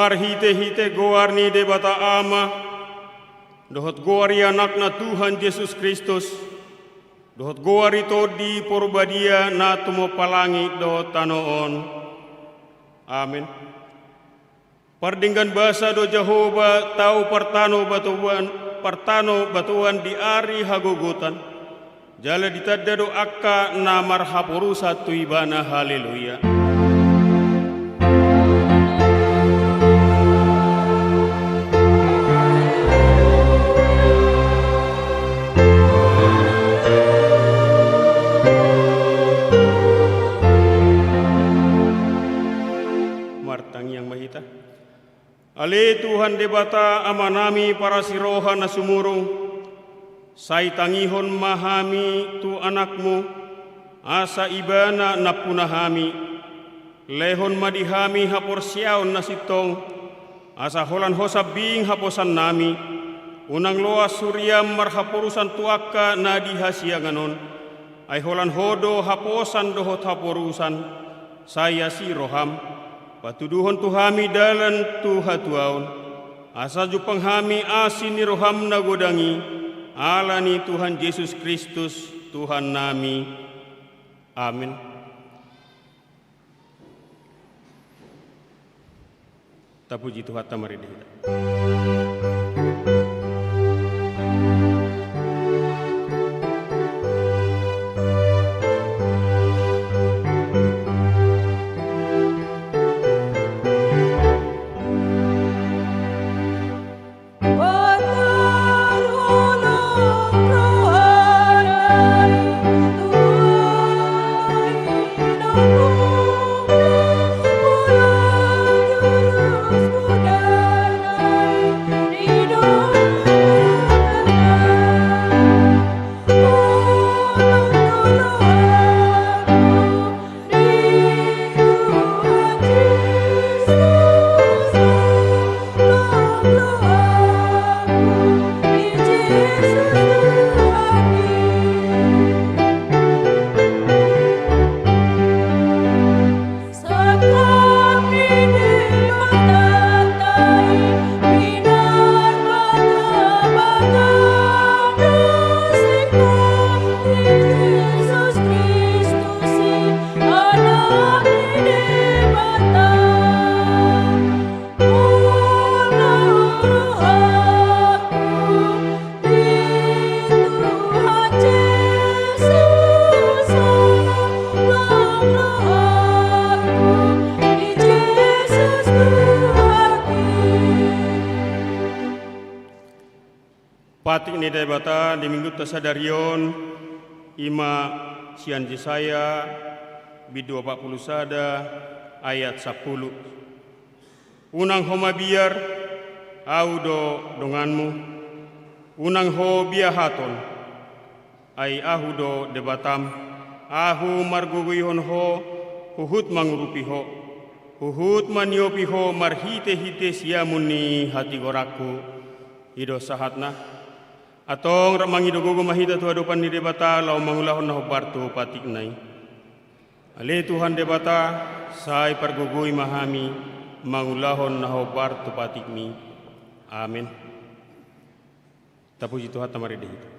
Marhite-hite goarni debata ama, dohot goari anakna Tuhan Yesus Kristus, dohot goari todi porbadia na tumo palangi dohot tanoon. Amin. Pardinggan basa do Jehovah tau partano batuan di ari hagogotan. Jala ditadda do akka na marhapurusa tuibana haleluya. Ale Tuhan debata amanami para siroha na sumurong, say tangihon mahami tu anakmu, asa ibana na punahami, lehon madihami haporsyaon na sitong, asa holan hosabing haposan nami, unang loas suryam marhaporusan tuaka na dihasianganon, ay holan hodo haposan dohot haporusan, saya si roham, patuduhon tuhami dalan tuhatuaon, asa jupang hami asin ni roham na godangi, alani Tuhan Yesus Kristus Tuhan nami. Amin. Tapuji Tuhan tamaridi. Patik ni debata di minggu tasadarion ima sian Yesaya bidu 40 sada ayat 10. Unang homa biar audo donganmu, unang ho biahaton ay ahudo debatam, ahu marguguyhon ho huhut mangurupi ho, huhut maniopi ho marhite-hite siamuni hati goraku hido sahatna. Atong ramangi dogogo mahita tu adupan ni debata lau mangulahon na hobarto patik nai. Ale Tuhan debata sai pargugui mahami mangulahon na hobarto patik mi. Amin. Tapuji Tuhan tamari dehito.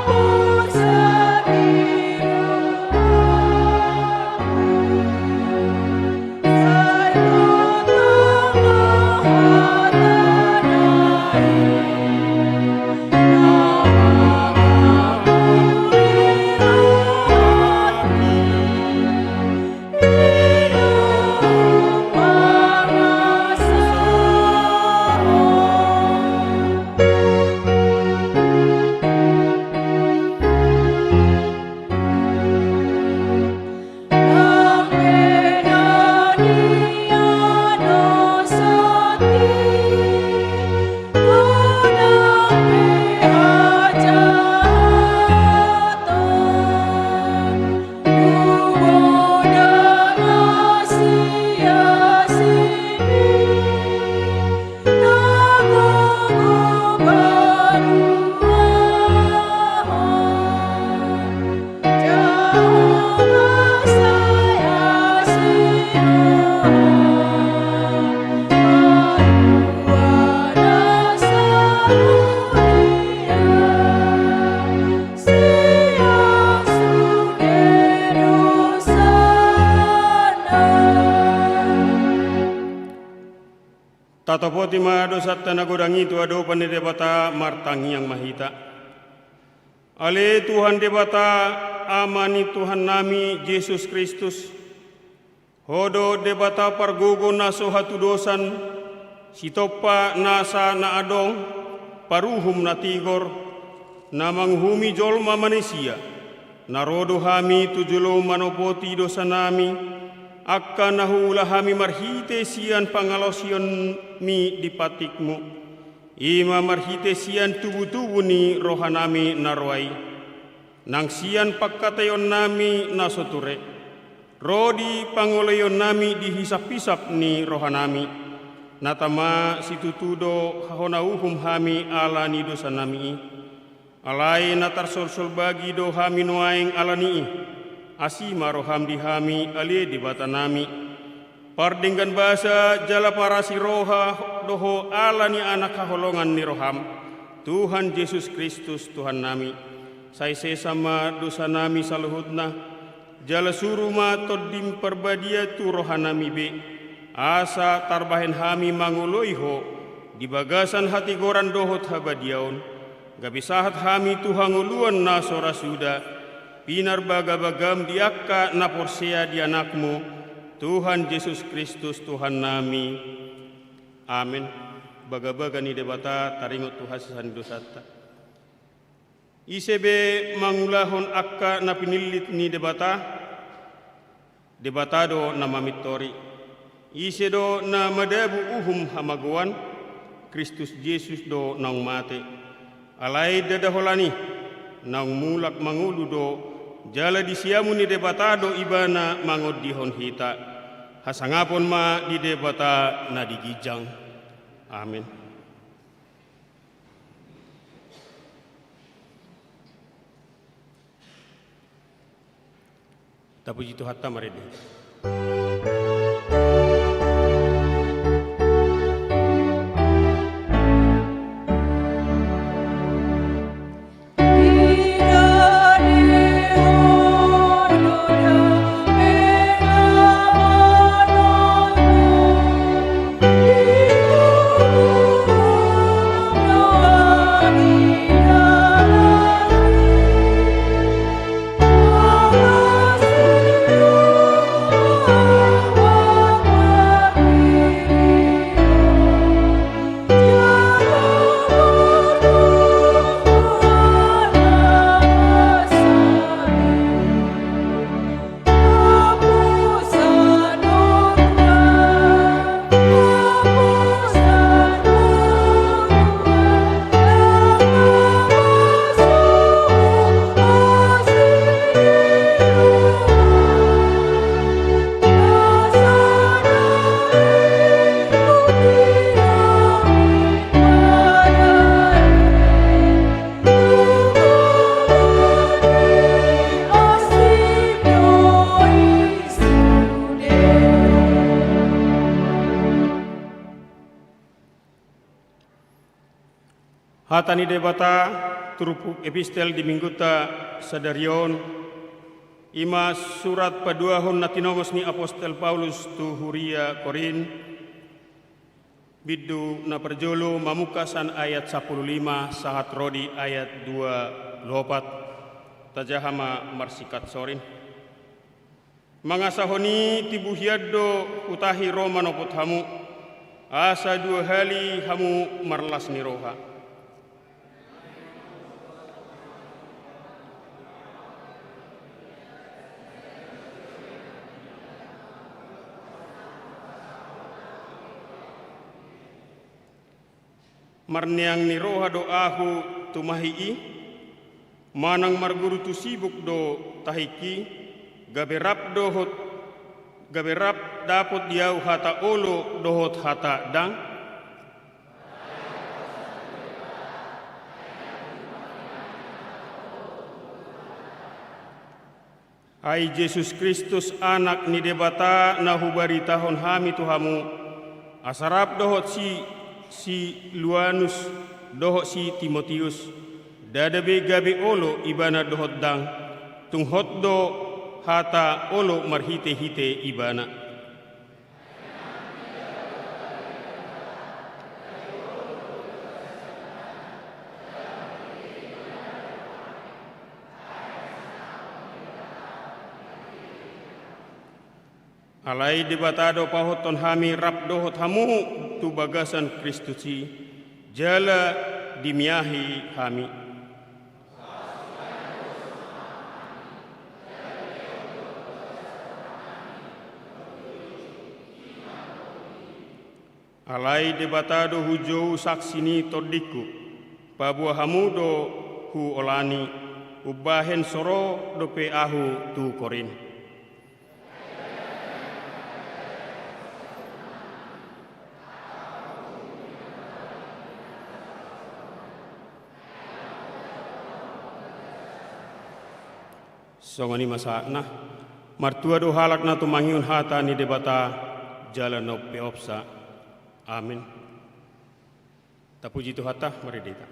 Aku Tatapoti ma dosat tanagodangi tu ado panidebata martangi yang mahita. Ale Tuhan debata amani Tuhan nami Yesus Kristus. Hodo debata pargogo naso hatu dosan. Sitopa nasa na adong paruhum na tigor. Namanghumi jolma manusia. Narodo hami tujulo manopoti dosa nami. Akka nahula hami marhite sian pangalosion mi di patikmu. Ima marhite sian tubu-tubu ni rohanami narwai. Nang sian pakkatayon nami nasoture. Rodi pangoleyon nami dihisap-hisap ni rohanami. Natama situtudo hahonauhum hami ala ni dosa nami. Alai natar sol-sol bagi do hami nuaing ala ni. Asima roham dihami ali di batanami. Pardinggan bahasa jala para si roha doho ala ni anak kaholongan ni roham. Tuhan Yesus Kristus Tuhan nami. Sai sesama dosa nami saluhutna. Jala suruma todim perbadia tu rohanami be. Asa tarbahen hami manguloiho. Di bagasan hati goran dohot habadiaon. Gabisahat hami tuhanguluan na sorasuda. Pinar bagabagam diakka na porsea di anakmu, Tuhan Yesus Kristus Tuhan nami. Amin. Bagabaga ni debata taringot Tuhan sesan dosata. Isebe mangulahon akka na pinilit ni debata, debatado na mamitori. Isedo na madabu uhum hamaguan, Kristus Yesus do nang mate. Alai dadaholani, nang mulak mangulu do, jala disiamu ni debatado ibana mangod dihon hita. Hasangapon ma di debata na digijang. Amin. Tapuji Tuhan tamarede. Hatani debata turupuk epistel di mingguta sadarion ima surat paduahon natinongos ni apostel Paulus tu huria Korin biddu na perjolo mamukasan ayat 15 sahat rodi ayat 24 tajahama marsikat sorin mangasahoni tibuhiaddo utahi Roma nopot hamu asa dua hali hamu marlas ni roha. Marniang ni roha do ahu tumahii, manang marguru tu sibuk do tahiki, gaberap dapot diau hata olo dohot hata dang. Ai Yesus Kristus anak ni debata nahubari tahon hami tuhamu, asarap dohot si Luanus dohot si Timotius dadabe gabe olo ibana dohot dang tunghot do hata olo marhite-hite ibana Alai debatado pahoton hami rap dohot hamu tu bagasan Kristusi jala dimiahi hami. Alai debatado hujau saksini todiku pabuah hamudo hu olani ubahen soro dope ahu tu korin. Songani masakna martua do halak na tumangiun hata ni debata jalan no peopsa. Amin. Tapuji tu hata meredita.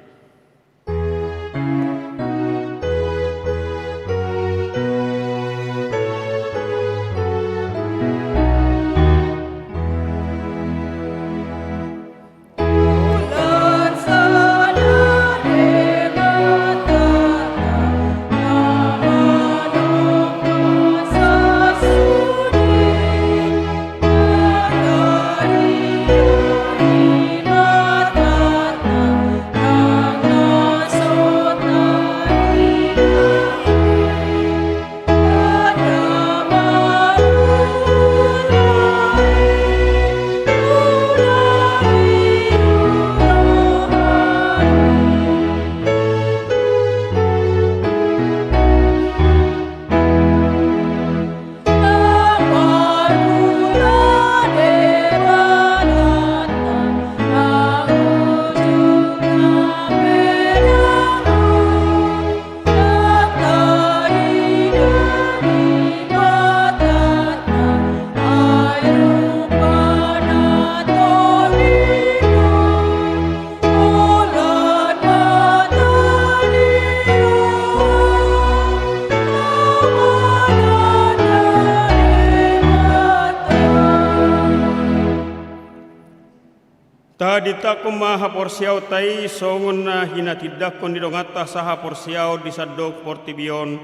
Tadita kumaha porsiau tai songun na hinatidak kon didongata saha porsiau disadok portibion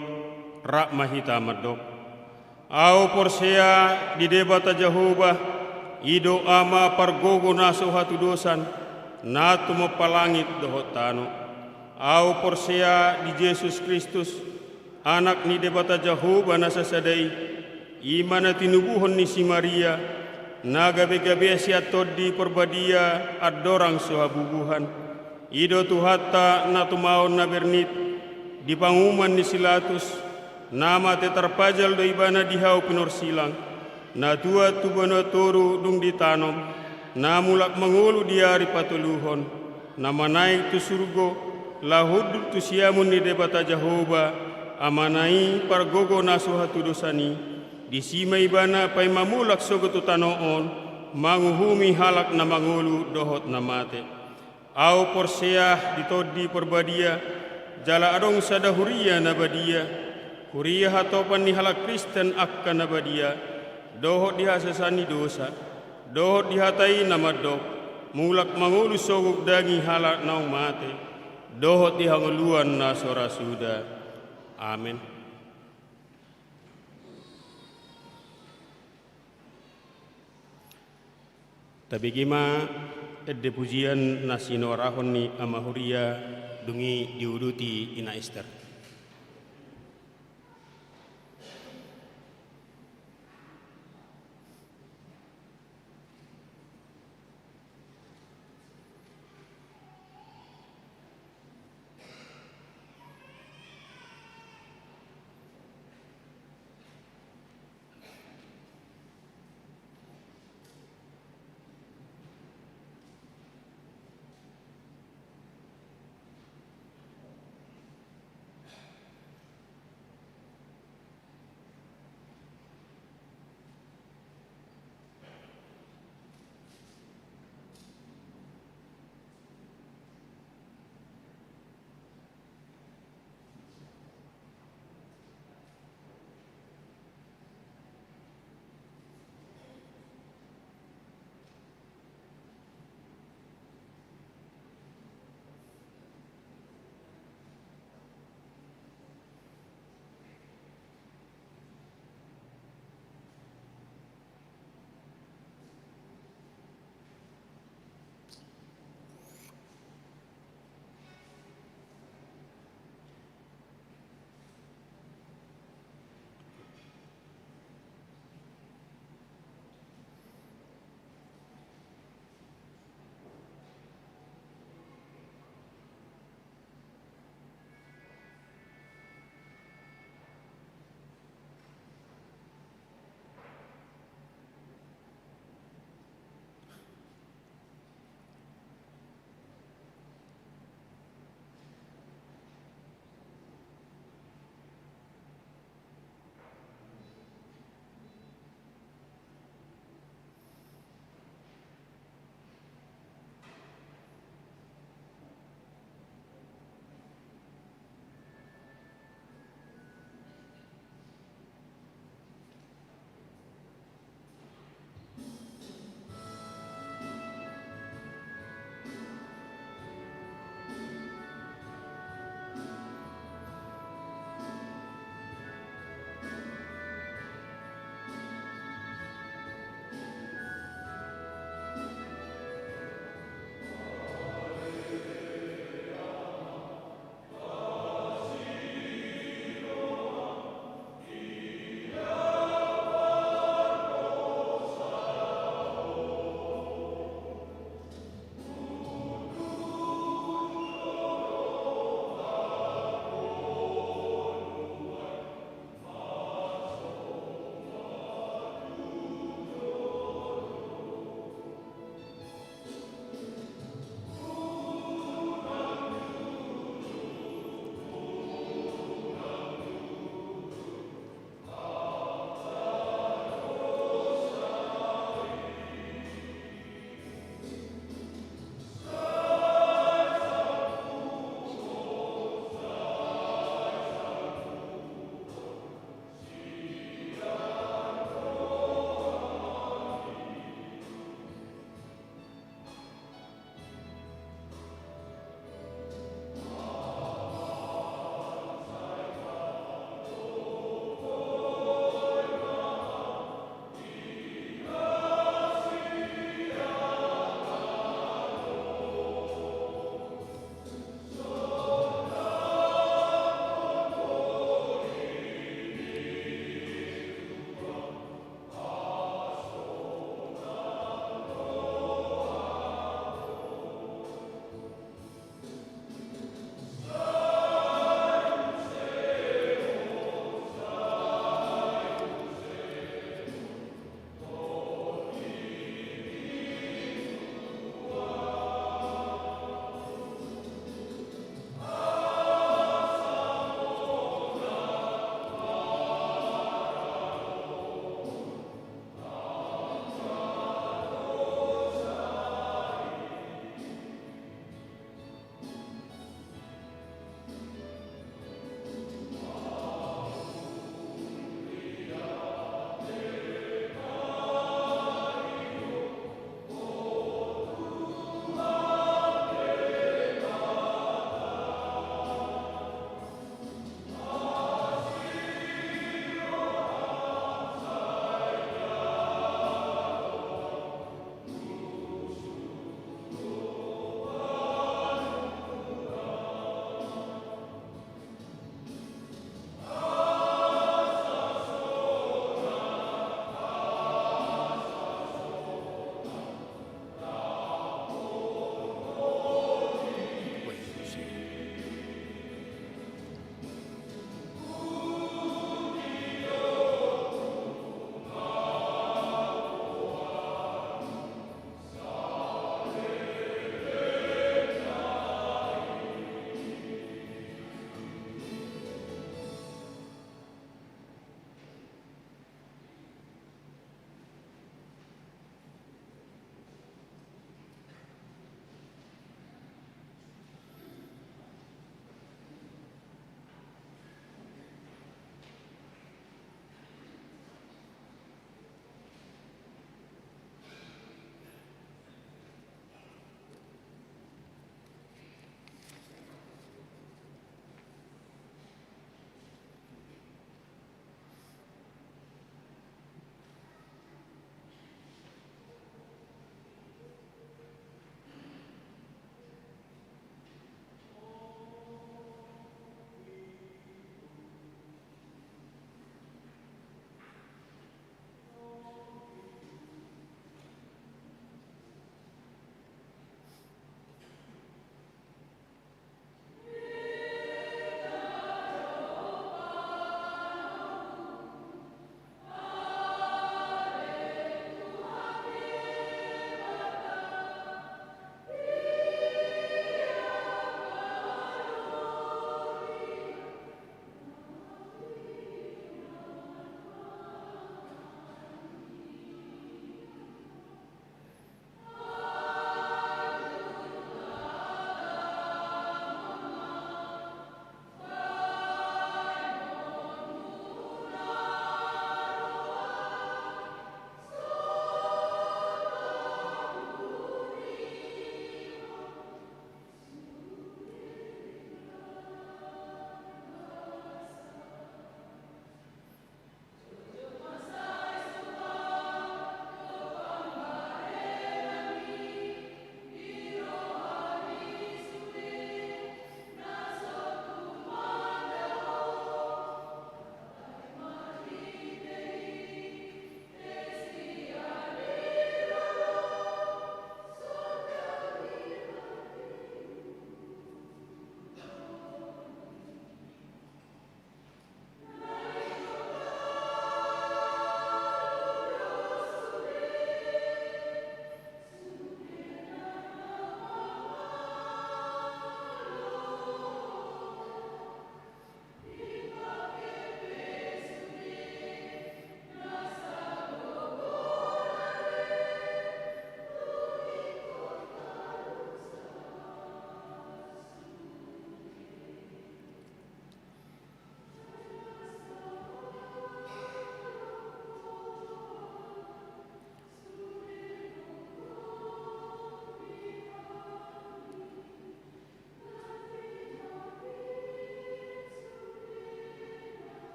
rak mahita madok. Au porsia di debata Jehovah ido ama pargogo naso hatu dosan natu mapalangit dohotano. Au porsia di Yesus Kristus anak ni debata Jehovah nasasadai imana tinubuhon ni si Maria na gabe-gabe siatod di perbadia adorang suhabubuhan ido tuhata na tumaon na bernit di panguman ni silatus nama te terpajal do ibana dihau pinor silang na tua tubana toru dung ditanom na mulak mangulu diari patuluhon na manai tu surgo lahud tu siamun ni debata Jehovah amanai pargogo nasuhatu dosani di sima ibana pay mamulak sogotu tanoon manguhumi halak na mangulu dohot na mate. Au porseah ditodi perbadia jala adong sada huria na badia huria hatopan ni halak Kristen akka na badia dohot dihasasani dosa dohot dihatai na madok mulak mangulu sogok dagi halak naung mate dohot dihanguluan na sora suda. Amin. Tapi gima edde pujian nasino rahon ni amahuria dungi diuduti ina Esther.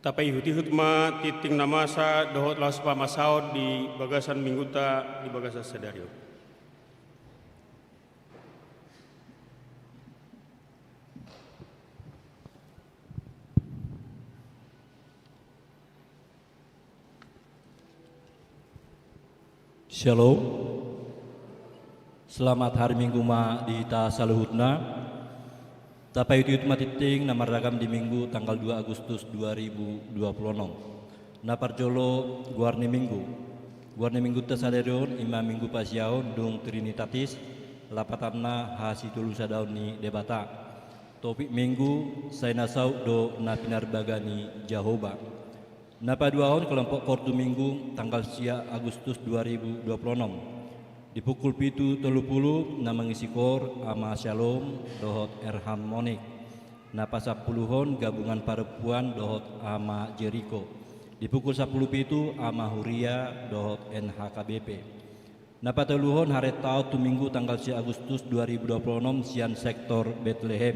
Tapai hutihut ma titing namasa dohot las pamasaud di bagasan mingguta di bagasan sadario. Shalom. Selamat hari Minggu ma di ta saluhutna. Tapai itu matiting nama ragam di Minggu tanggal 2 Agustus 2026. Napar jolo guarni Minggu. Guarni Minggu ta saderion ima Minggu pasiaon dung Trinitatis lapatamna hasi tulu sadaun ni debata. Topik Minggu saya nasau do na pinarbagani Jehovah. Napa 2 tahun kelompok Kortu Minggu tanggal sia Agustus 2026 di pukul pitu 30 na mengisi kor ama Shalom dohot Erharmonik. Napa 10 gabungan perempuan dohot ama Jericho di pukul 10 pitu ama Huria dohot NHKBP. Napa 3 hari tau tu Minggu tanggal sia Agustus 2026 sian sektor Bethlehem.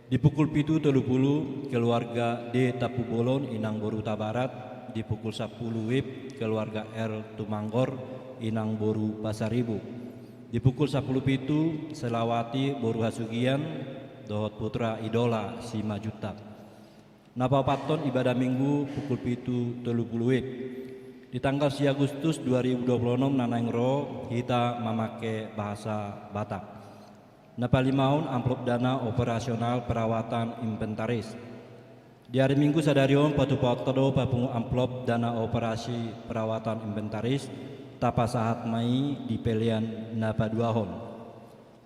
Di pukul pitu 30 keluarga D Tapu Bolon Inang Boru Tabarat. Di pukul 10 WIB keluarga R Tumanggor Inang Boru Pasaribu. Di pukul 10 pitu Selawati Boru Hasugian dohot putra idola si Majuta. Napa paton ibadah Minggu pukul pitu 30 WIB. Di tanggal 1 Agustus 2026 nanang ro kita memakai bahasa Batak. Napa 5 tahun amplop dana operasional perawatan inventaris. Di hari Minggu sadarion patu potodo papungu amplop dana operasi perawatan inventaris tapa sahat mai di pelian napa 2 hon.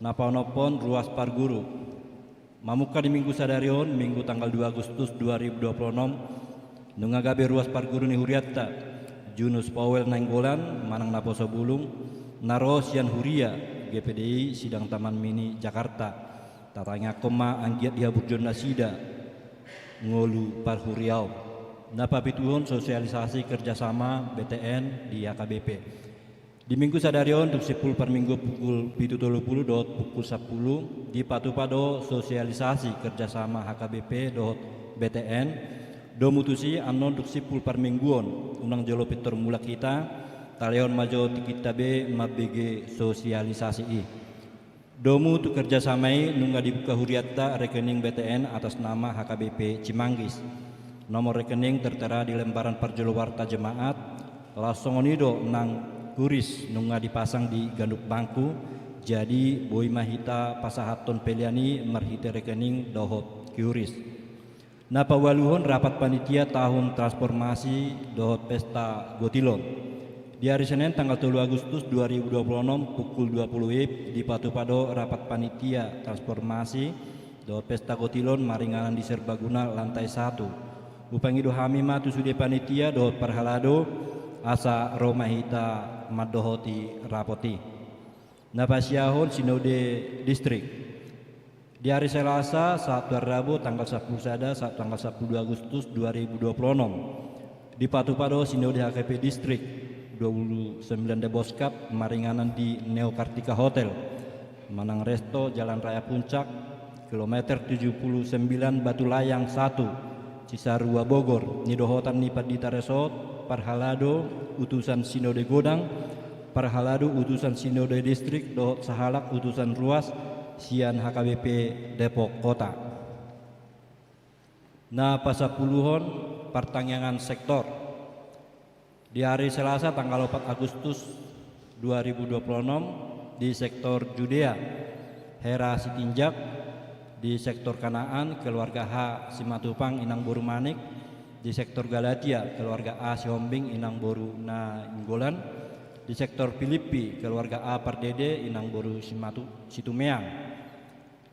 Napa onopon ruas parguru. Mamuka di Minggu sadarion Minggu tanggal 2 Agustus 2026 nungagabe ruas parguru ni Huriatta Junus Powell Nainggolan Manang Naposo Bulung Narosian Huria GPDI Sidang Taman Mini Jakarta tatanya koma anggiat dia burjona sida ngolu parhuriau. Napa pituhun sosialisasi kerjasama BTN di AKBP. Di Minggu sadarion untuk 10 per minggu pukul pitu 30 dot pukul 10 di patupado sosialisasi kerjasama HKBP dot BTN do mutusi anon untuk 10 per mingguon unang jolo pitor mula kita taleon majo kita be mabege sosialisasi i. Domu tu kerjasamai nungga dibuka huriatta rekening BTN atas nama HKBP Cimanggis. Nomor rekening tertera di lembaran perjeluwarta jemaat. Lasongonido nang kuris nungga dipasang di ganduk bangku. Jadi boi mahita pasahaton peliani marhite rekening dohot kuris. Napa waluhon rapat panitia tahun transformasi dohot pesta Gotilon. Di hari Senin tanggal 3 Agustus 2026 pukul 20 WIB di Patupado rapat panitia transformasi dohot pesta Gotilon maringanan di Serbaguna lantai 1. Upangido hamima tusude panitia dohot parhalado asa romahita madohoti rapoti. Napasiahon sinode distrik. Di hari Selasa saat Rabu tanggal 10 sada saat tanggal 10 Agustus 2026 di Patupado sinode HKP distrik 29 Deboskap maringanan di Neo Kartika Hotel Manang Resto Jalan Raya Puncak kilometer 79 Batu Layang 1 Cisarua Bogor nidohotan ni Padita Resort parhalado utusan Sinode Godang parhalado utusan Sinode Distrik dohot sahalak utusan ruas sian HKBP Depok Kota. Nah pasapuluhon pertanyaan sektor. Di hari Selasa tanggal 4 Agustus 2026 di sektor Judea Hera Sitinjak, di sektor Kanaan keluarga H Simatupang Inang Boru Manik, di sektor Galatia keluarga A Sihombing Inang Boru Nainggolan, di sektor Filipi keluarga A Pardede Inang Boru Situmeang,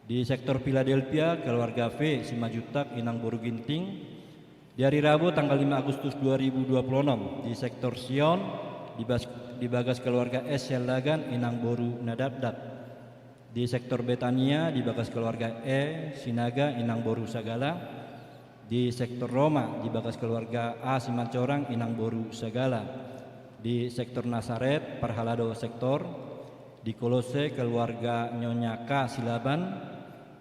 di sektor Philadelphia keluarga V Simajutak Inang Boru Ginting. Di hari Rabu tanggal 5 Agustus 2026 di sektor Sion di bagas keluarga S Selagan Inang Boru Nadabdat. Di sektor Betania di bagas keluarga E Sinaga Inang Boru Sagala. Di sektor Roma di bagas keluarga A Simancorang Inang Boru Sagala. Di sektor Nasaret Parhalado sektor. Di Kolose keluarga Nyonya K Silaban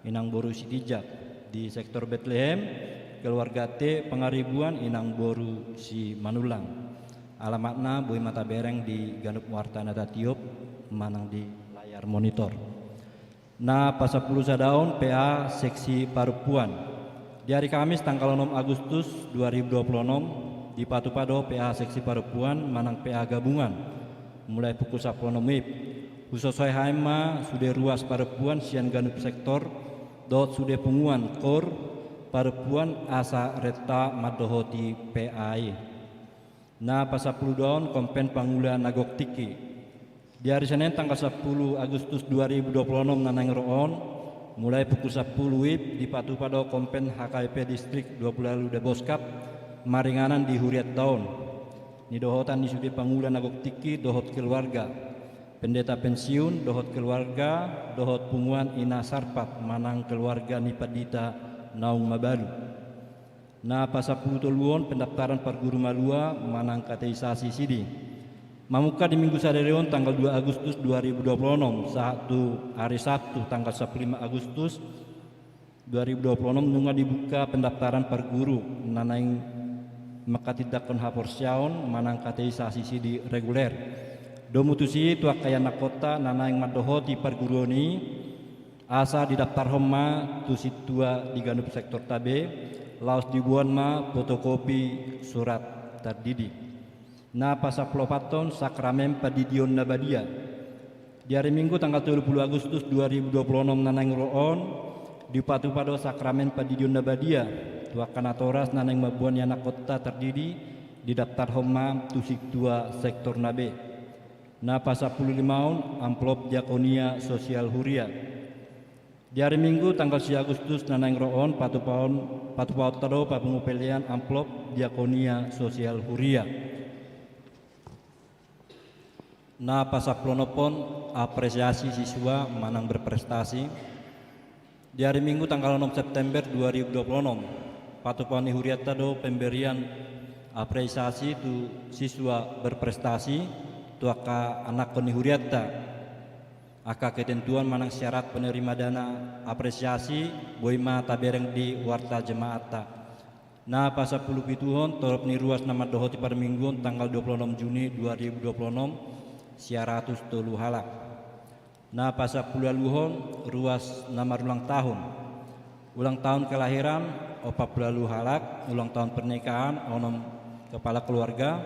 Inang Boru Sitijak. Di sektor Bethlehem keluarga T pengaribuan inang boru si Manulang. Alamatna Boy Mata Bereng di Ganup Warta Nada Tiup manang di layar monitor. Nah pas 10 sadaun PA seksi Parupuan. Di hari Kamis tanggal 6 Agustus 2026 di Patupado PA seksi Parupuan manang PA gabungan mulai pukul 10 WIB. Khususai haima sudah ruas Parupuan sian Ganup sektor dot sudah punguan kor Parupuan asa reta madohoti PAI. Nah pas 10 daun kompen pangulian Nagok Tiki. Di hari Senin tanggal 10 Agustus 2026 nanang roon mulai pukul 10 WIB di Patupado kompen HKP distrik 20 lalu de Boskap maringanan di Huriat daun. Ni dohotan di sudi pangulian Nagok Tiki dohot keluarga. Pendeta pensiun dohot keluarga dohot punguan ina sarpat manang keluarga ni Padita Naung Mabalu. Nah pas 10 toluon pendaftaran perguru malua manang kateisasi sidi. Mamuka di minggu sadereon tanggal 2 Agustus 2026 hari Sabtu tanggal 15 Agustus 2026 nunga dibuka pendaftaran perguru nanaing makatidakon haporsiaon manang kateisasi sidi reguler. Domutusi tuak kaya nakota nanaing madohoti perguruoni asa didaftar homa tu situa di Ganup sektor tabe laos dibuan ma fotokopi surat terdidi. Na pasa pelopaton sakramen padidion nabadia. Di hari Minggu tanggal 30 Agustus 2026 nanang roon di Patupado sakramen padidion nabadia tuakan atoras nanang mabuan yana kota terdidi di daftar homa tu situa sektor nabe. Na pasa 15 amplop diakonia sosial huria. Di hari Minggu tanggal 1 Agustus nanang roon Patupao tado pengupelian amplop diakonia sosial huria. Na pasaplonopon apresiasi siswa manang berprestasi. Di hari Minggu tanggal 6 September 2026 Patupao ni huria tado pemberian apresiasi tu siswa berprestasi tu aka anak ni huriata. Aka ketentuan manang syarat penerima dana apresiasi Boy Mata Bereng di Warta Jemaata. Nah pas 10 pituhon torop ni ruas nama dohoti per mingguan tanggal 26 Juni 2026 siaratus tolu halak. Nah pas 10 luhon ruas nama ulang tahun kelahiran 40 halak, ulang tahun pernikahan onom kepala keluarga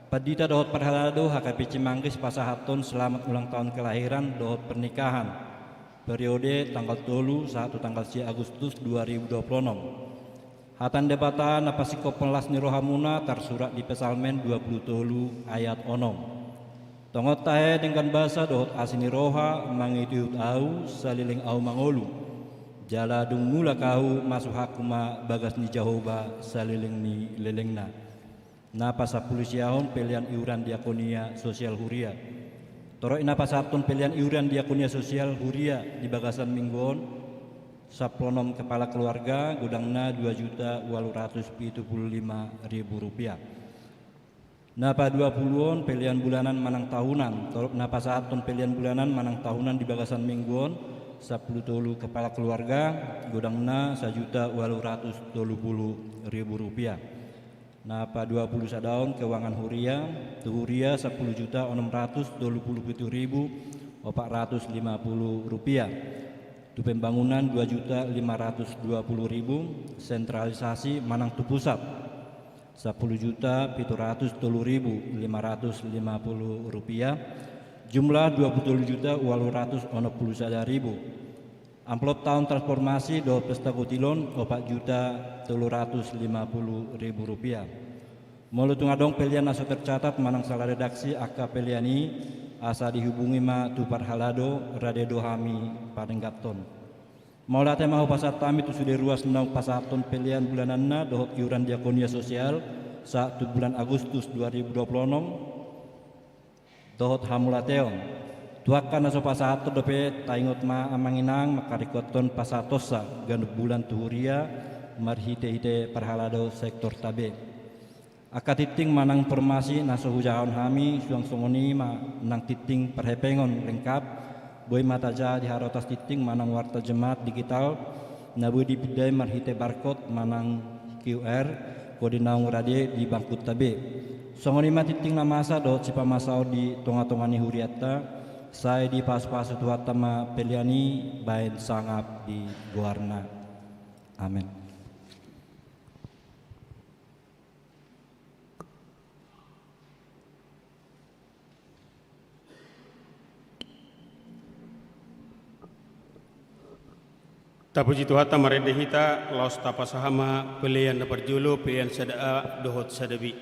Padita dohot perhalado HKP Cimanggis pasahaton selamat ulang tahun kelahiran dohot pernikahan periode tanggal 1 tanggal 1 Agustus 2026. Hatan debata napasiko pelas ni rohamuna tersurat di Pesalmen 20 ayat onom. Tongot tahe dengan bahasa dohot asini roha mangitiut au saliling au mangolu. Jala dung mula kau masuk hakuma bagas ni Jehovah saliling ni lelengna. Na pasapulusiahon pilihan iuran diakonia sosial huria. Toro ina pasarton pilihan iuran diakonia sosial huria di bagasan mingguon saplonom kepala keluarga gudangna Rp2.875.000. Napa 20-on pilihan bulanan manang tahunan. Toro napa pasarton pilihan bulanan manang tahunan di bagasan mingguon 10 tolu kepala keluarga gudangna Rp1.830.000. Napa 20 sadaun keuangan huria tu huria 10.627.450 rupiah. Tu pembangunan 2.520.000 sentralisasi manang tu pusat 10.730.550 rupiah. Jumlah 27.861.000. Amplop tahun transformasi do pesta kutilon 4.350.000 rupiah. Molutung adong pilihan aso tercatat manang salah redaksi aka piliani asa dihubungi ma tu parhalado radedo hami panenggaton. Maulate mahu pasar tami tu sudah ruas nang pasaton pilihan bulananna dohot iuran diakonia sosial saat bulan Agustus 2026 dohot hamulateon. Tuakan aso pasato dope taingot ma amanginang makarikoton pasatosa ganuk bulan tuhuria marhite-hite perhalado sektor tabe. Akatiting manang formasi naso hujaon hami suang songoni ma nang titing perhepengon lengkap boy mataja di harotas titing manang warta jemaat digital nabu dipidai marhite barcode manang QR kode naung rade di bangku tabe. Songoni matiting na masa do cipa masao di tonga-tongani huriata saya di pas-pas tuatama peliani bain sangap di guarna. Amin. Tapuji Tuhan tamarede hita laos tapasahama pelian dapat julu pelian sadaa dohot sadabi.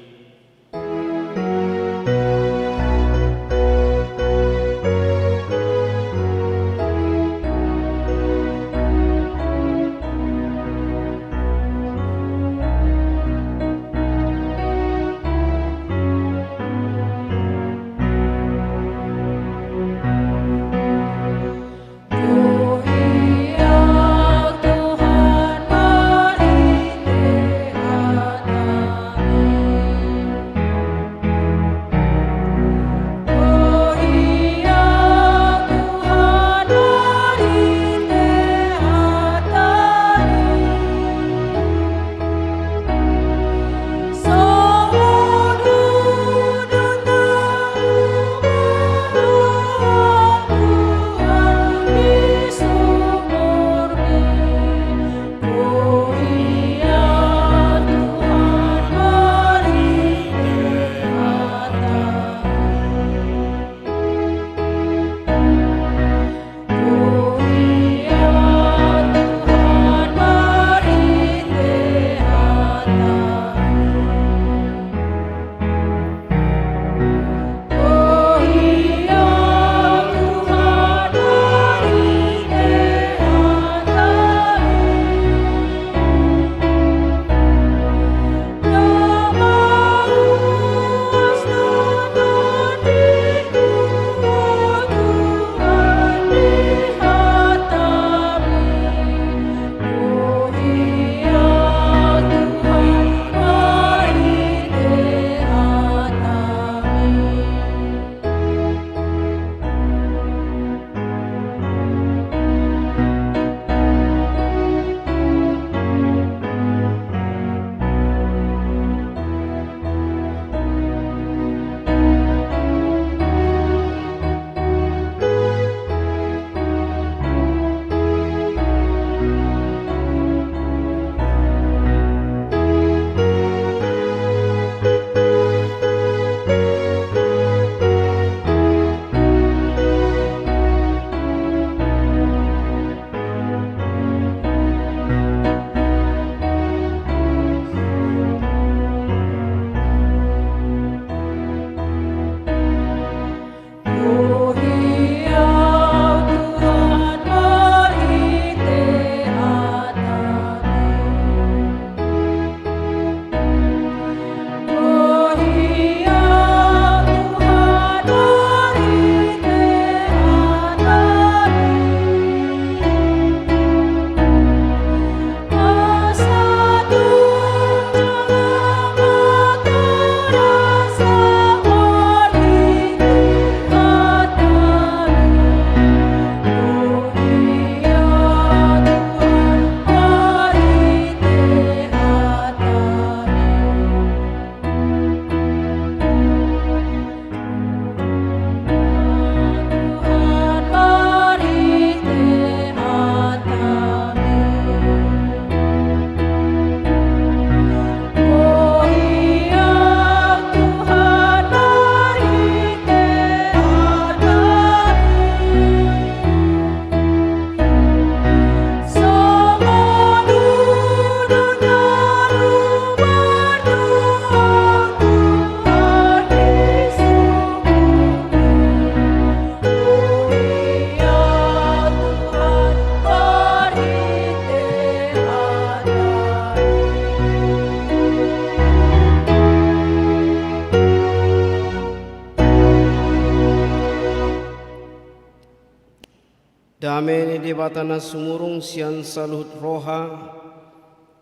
Dameni debatana sumurung sian saluhut roha,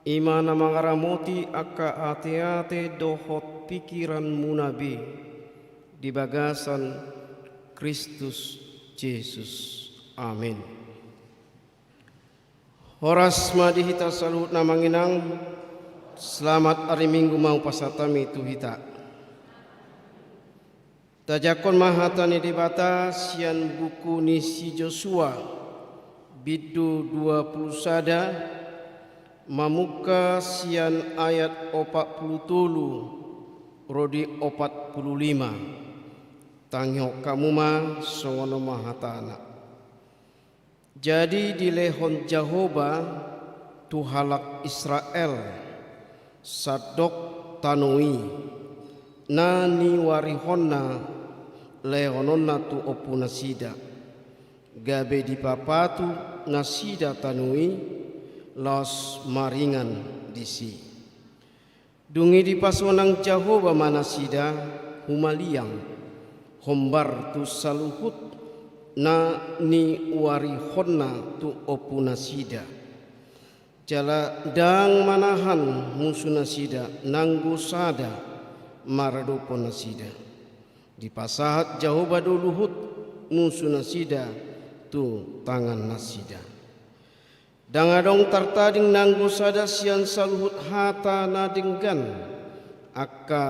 imana mangaramoti akka ate-ate dohot pikiran munabi di bagasan Kristus Yesus. Amin. Horas madihita saluhut namanginang Selamat hari Minggu mau pasatami tu hita. Tajakon mahatani debata sian buku ni si Joshua bidu 20 sada mamuka sian ayat 40 rodi 45 tangyok kamuma songono mahatana. Jadi di lehon Jehovah tuhalak Israel sadok tanui nani warihonna leononna tu opuna sida gabe di papatu nasida tanui los maringan disi dungi di paswanang Jehovah manasida humaliang hombar tu saluhut na ni warihonna tu opuna sida jala dang manahan musuh nasida nanggu sada maradopo nasida di pasahat Jehovah duluhut musuh nasida tu tangan nasida dangadong tartading nanggu sada sian saluhut hata nadinggan akka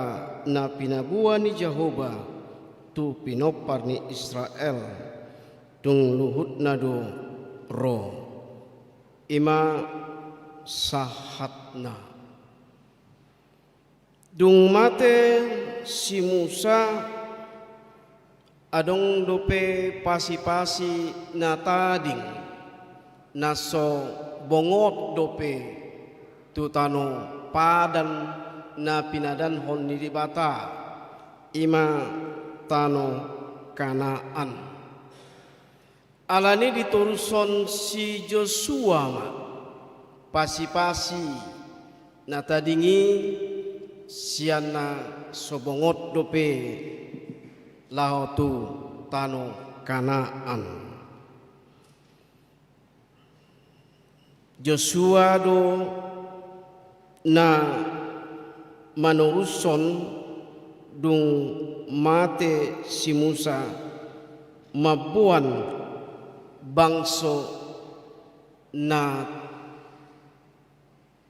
na pinabuah ni Jehovah tu pinopar ni Israel dung luhut nado ro ima sahatna dung mate si Musa adong dope pasi-pasi na tading naso bongot dope tutano padan na pinadan hon ni bata ima tano Kanaan alani dituruson si Joshua ma pasi-pasi na tadingi siana sobongot dope lahotu tano Kanaan. Joshua do na manuruson dung mate si Musa mabuan bangso na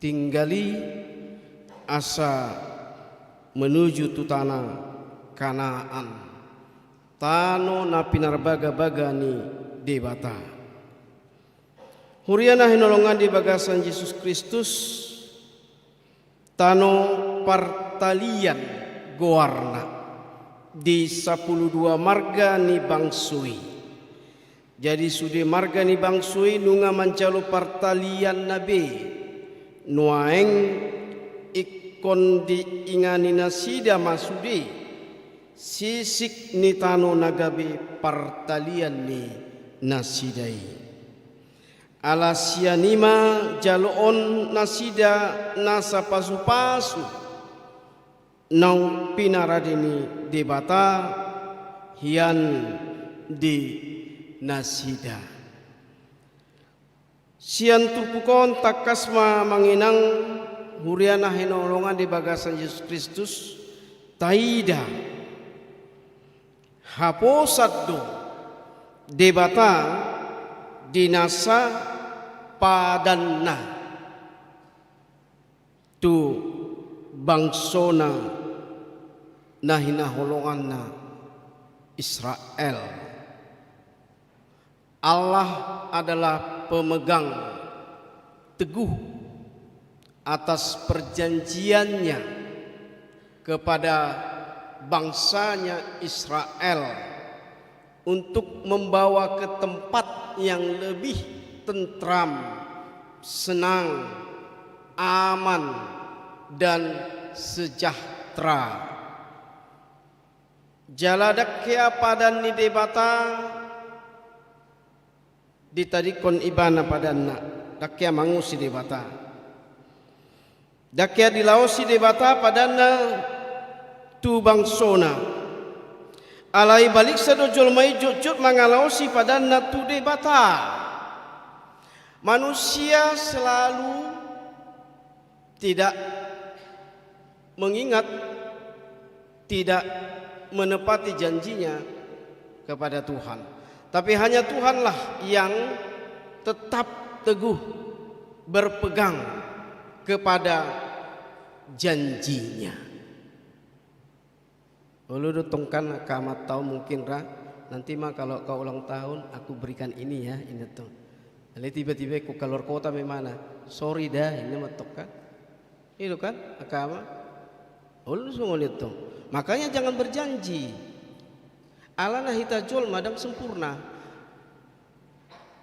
tinggali asa menuju tu tanah Kanaan tano na pinarbaga-baga ni debata huriana hinolongan di bagasan Yesus Kristus tano partalian goarna di 12 marga ni bangsui jadi sude marga ni bangsui nunga mancalo partalian nabe nuaeng ikon di ingani nasida masude sisik ni tano nagabe partalian ni nasidai alasianima jaloon nasida nasa pasu-pasu nang pinaradini debata hian di nasida sian tupukon takasma manginang huriana hinolongan di bagasan Yesus Kristus taida haposado debata dinasa padanna tu bangsona na hinaholongan na Israel. Allah adalah pemegang teguh atas perjanjiannya kepada bangsanya Israel untuk membawa ke tempat yang lebih tentram, senang, aman, dan sejahtera. Jaladakya padan ni debata ditadikon ibana padanna dakya mangusi debata dakya dilaosi debata padanna tu bangsona alai balik sadojol mai jujut mangalaosi padanna tu debata manusia selalu tidak mengingat tidak menepati janjinya kepada Tuhan. Tapi hanya Tuhanlah yang tetap teguh berpegang kepada janjinya. Ulu tongkan kamat tahu mungkin nanti mah kalau kau ulang tahun aku berikan ini ya, ini tuh. Lalu tiba-tiba ku keluar kota memana? Sorry dah, ini mah kan? Itu kan agama. Ulu semua lihat tuh. Makanya jangan berjanji. Alana hitajol madang sempurna.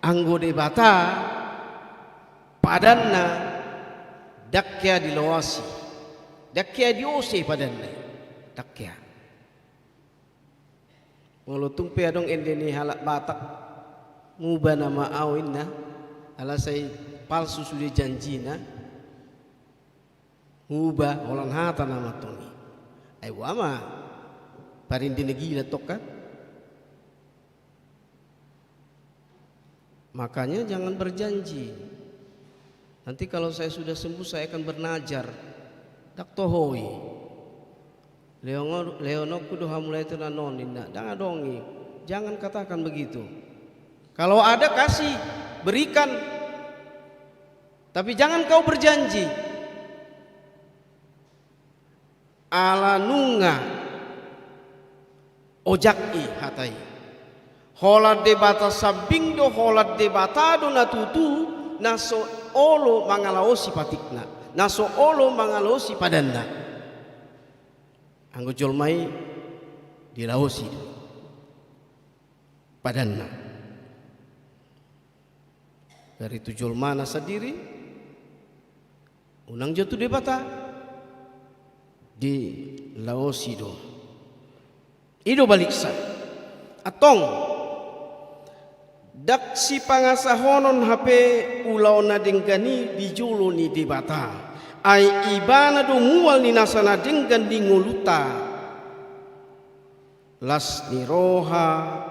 Anggo debata padanna dakya dilawasi. Dakya diose padanna. Dakya. Ngulutung pe adong endeni halak batak ngubah nama awinna ala say palsu sudah janjina ngubah olan hata nama toni ay wama parindina gila toka. Makanya jangan berjanji. Nanti kalau saya sudah sembuh saya akan bernajar dak tohoi Leono kudu hamulai itu nanonin, jangan dongi, jangan katakan begitu. Kalau ada kasih, berikan, tapi jangan kau berjanji. Ala nunga ojaki hatai, holat debata sabindo holat debatado natutu naso olo mangalaosi patikna, naso olo mangalaosi padanna. Anggo jolmai dilausi padanna dari tu jolmana sendiri unang jatuh debata di lausi do ido baliksa atong dak si pangasahonon hape ulau nadengkani dijulo ni debata ai ibana do mual ni nasana denggan di nguluta las ni roha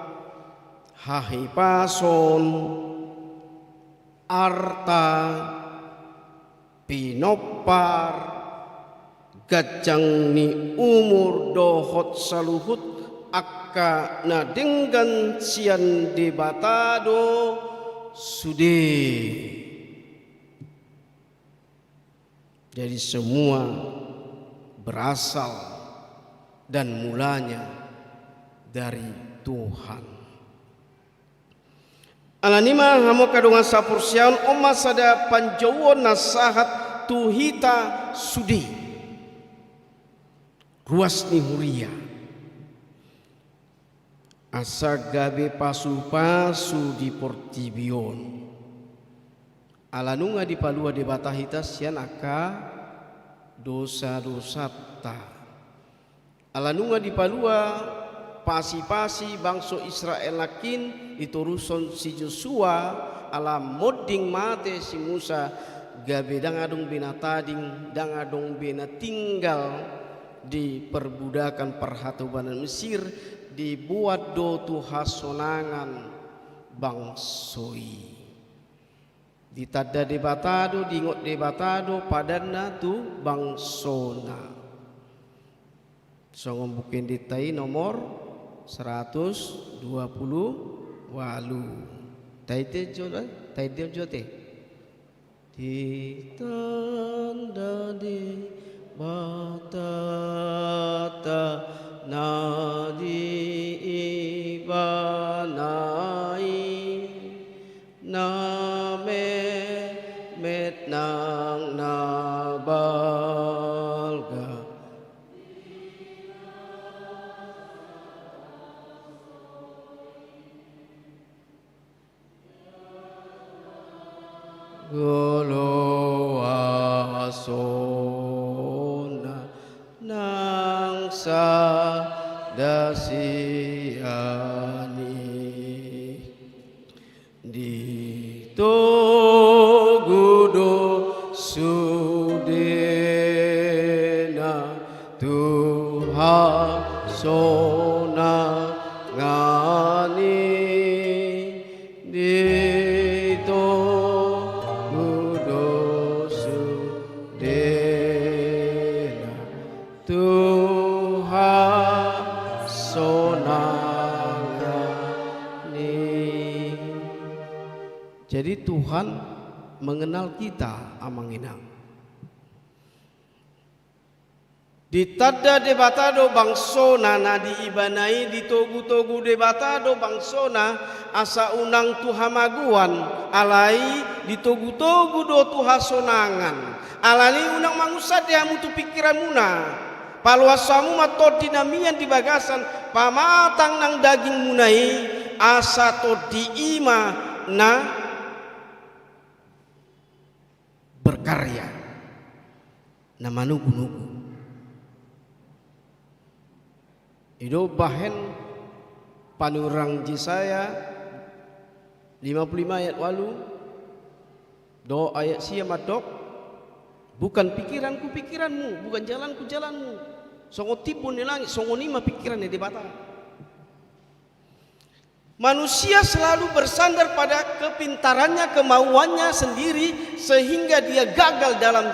hahipason arta pinopar gajang ni umur dohot saluhut akka na denggan sian debatado sude. Jadi semua berasal dan mulanya dari Tuhan. Alanima hamo kadungan sapursian oma sada panjauan nasihat tuhita sudi. Ruas ni huria. Asagabe pasu-pasu di portibion. Alanunga di palua di batahita sian aka dosa-dosa ta. Alanunga di palua pasi-pasi bangsa Israel lakin ituruson si Joshua ala moding mate si Musa gabe dangadong binatading dangadong bina tinggal di perbudakan perhatubanan Mesir dibuat do tuhasonangan bangsoi. Ditada debatado, dingot debatado, padanna tu bangsona. So ngombukin ditai nomor 128. Taite jodoh, taite jote. Ditanda di batata nadi ibanai name met nang nabalga golo asona nang sadasiani Togudo sudena Tuhan sona ngani di Togudo sudena Tuhan sona ngani. Jadi Tuhan mengenal kita amanginang. Ditada debatado bangsona na diibanai ditogu-togu debatado bangsona asa unang tuhamaguan alai ditogu-togu do tuhasonangan alali unang mangusad ya mutu pikiran muna paluasamu mato dinamian di bagasan pamatang nang daging munai asa to diima na berkarya na manugu-nugu. Itu bahen panurang Yesaya 55 ayat 8 do ayat sia madok bukan pikiranku pikiranmu, bukan jalanku jalanmu. Songo tipu ni langit, songo nima pikiran di bata. Manusia selalu bersandar pada kepintarannya, kemauannya sendiri sehingga dia gagal dalam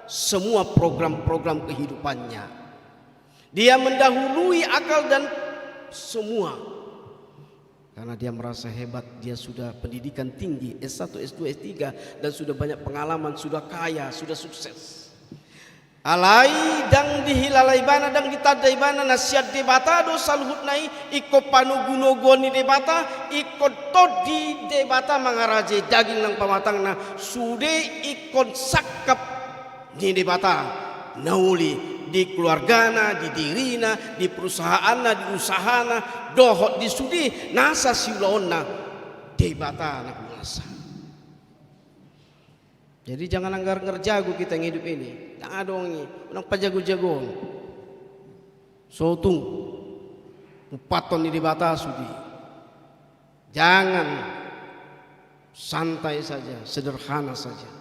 semua program-program kehidupannya. Dia mendahului akal dan semua karena dia merasa hebat, dia sudah pendidikan tinggi S1, S2, S3 dan sudah banyak pengalaman, sudah kaya, sudah sukses. Alai dang dihilalai bana dang ditadai bana nasihat debata do saluhut nai iko panugunogoni debata iko todi debata mangaraje daging nang pamatang na sude ikon sakap ni debata nauli di keluargana, di dirina, di perusahaanna, di usahana, dohot di sudi nasa siulaonna debata anak masa. Jadi jangan anggar ngerjago kita yang hidup ini. Jangan ada orang ini, orang pajago-jago. Sotung, upaton di debata sudi. Jangan santai saja, sederhana saja.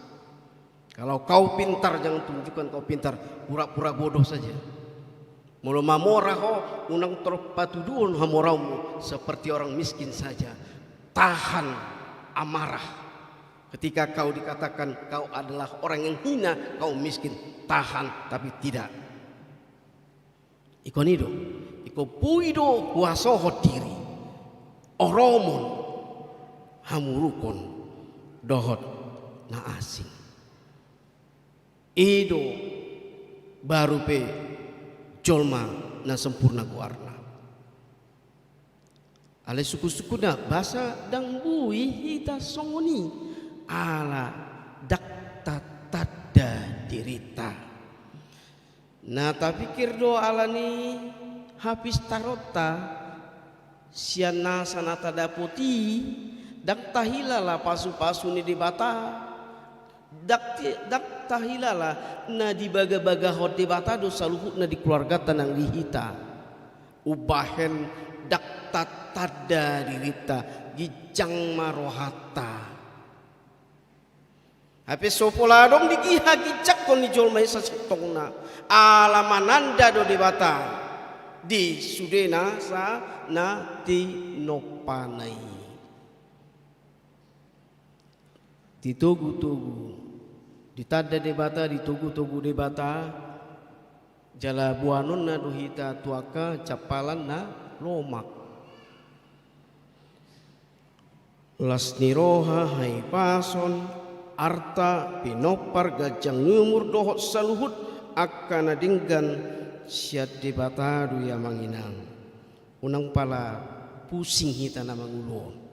Kalau kau pintar jangan tunjukkan kau pintar, pura-pura bodoh saja. Mula mamorah ho unang terpatuduon hamoraumu seperti orang miskin saja. Tahan amarah. Ketika kau dikatakan kau adalah orang yang hina, kau miskin, tahan tapi tidak. Iko nido, iko puido kuasoho diri. Oromon hamurukon dohot na asing. Ido baru pe jolma na sempurna guarna. Ale suku-suku na bahasa dang bui hita songoni ala dakta tada dirita. Nah tapi kirdo alani habis tarota siana sanata dapoti dak tahilala pasu-pasu ni dibata. Dak tahilala na dibaga-baga hot debata do saluhut na di keluarga tanang lihita ubahen dak tatada dirita gijang marohata hape sopoladong dikiha gijak kon ni jolmai sasitongna alamananda do debata di sudena sa na tinopanai ditugu-tugu ditada debata ditugu-tugu debata jala buanon na duhita tuaka capalan na lomak lasniroha hai pason arta pinopar gajang ngumur dohot saluhut akan adinggan siat debata du ya manginang unang pala pusing hita na mangulon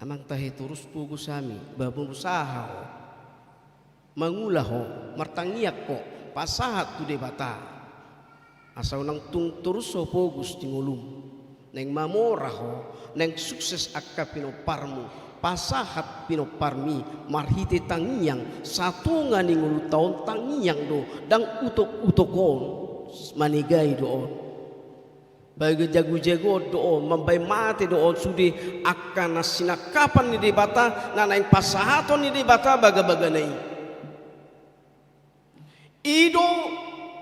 amang tahe turus pugu sami babun usaha mangulah ho martangiak ko pasahat tu debata asa unang tung turus so pogus tingulum neng mamorah ho neng sukses akka pinoparmu pasahat pinoparmi marhite tangiyang satu ngani ngulu taon tangiyang do dang utok-utokon manigay doon bagi jago-jago doon mambay mati doon sudi akan sinakapan ni debata na naing pasahaton ni debata baga-baga nai ido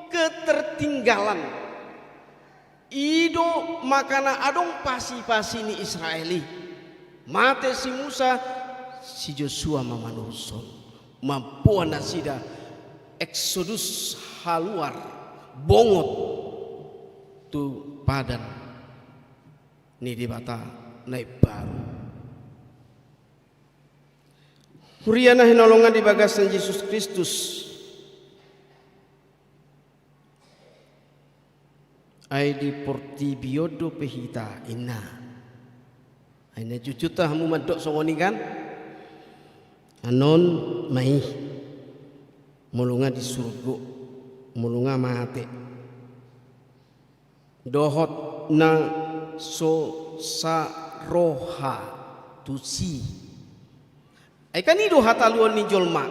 ketertinggalan ido makana adong pasi-pasi ni Israeli mate si Musa si Joshua mamanurson mampuan nasida Exodus haluar bongot tu padan ni debata naik baru huriana hinolongan di bagasan Yesus Kristus ai di portibiodo pehita inna aina jujuta hamu madok songoni kan anon mai mulunga di surga mulunga mate dohot na so sa roha tusi ai kan ido hataluan ni jolma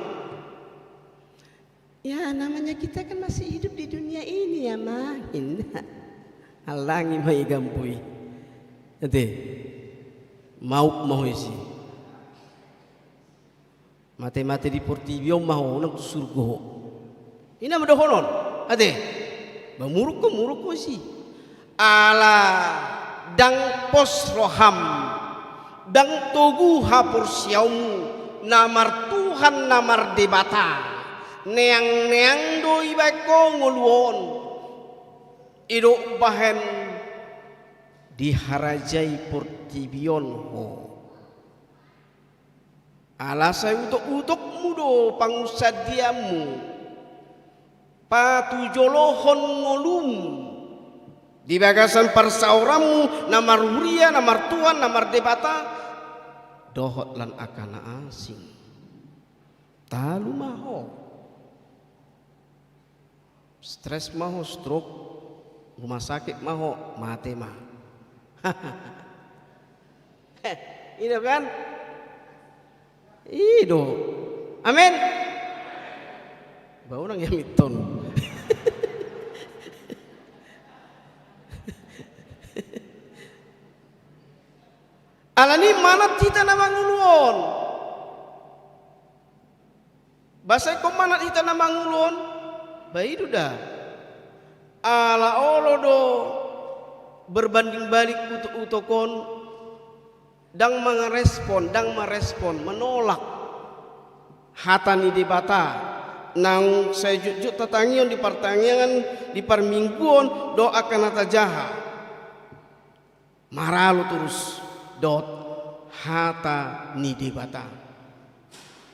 ya namanya kita kan masih hidup di dunia ini ya mah halangi mai gampui ate mau isi mate-mate di portibio mau nang surga ina madohonon ate muruk si ala dang pos roham dang togu hapur siaumu namar Tuhan namar debata neang doi bako nguluon ido bahen diharajai portibion ho alasai utok mudo pangusadiamu patujolohon ngolum di bagasan parsauramu namar huria namar Tuhan namar debata dohot lan akana asing talu maho stres maho stroke rumah sakit maho mate mah ini kan ido amin bau nang yamiton alani manat kita na mangulon basay ko manat kita na mangulon baidu dah ala olodo berbanding balik utokon dang marespon menolak hatani debata nang saya jujur tatangion di pertanyaan di permingguan doakan nata jaha maralu terus dot hata ni debata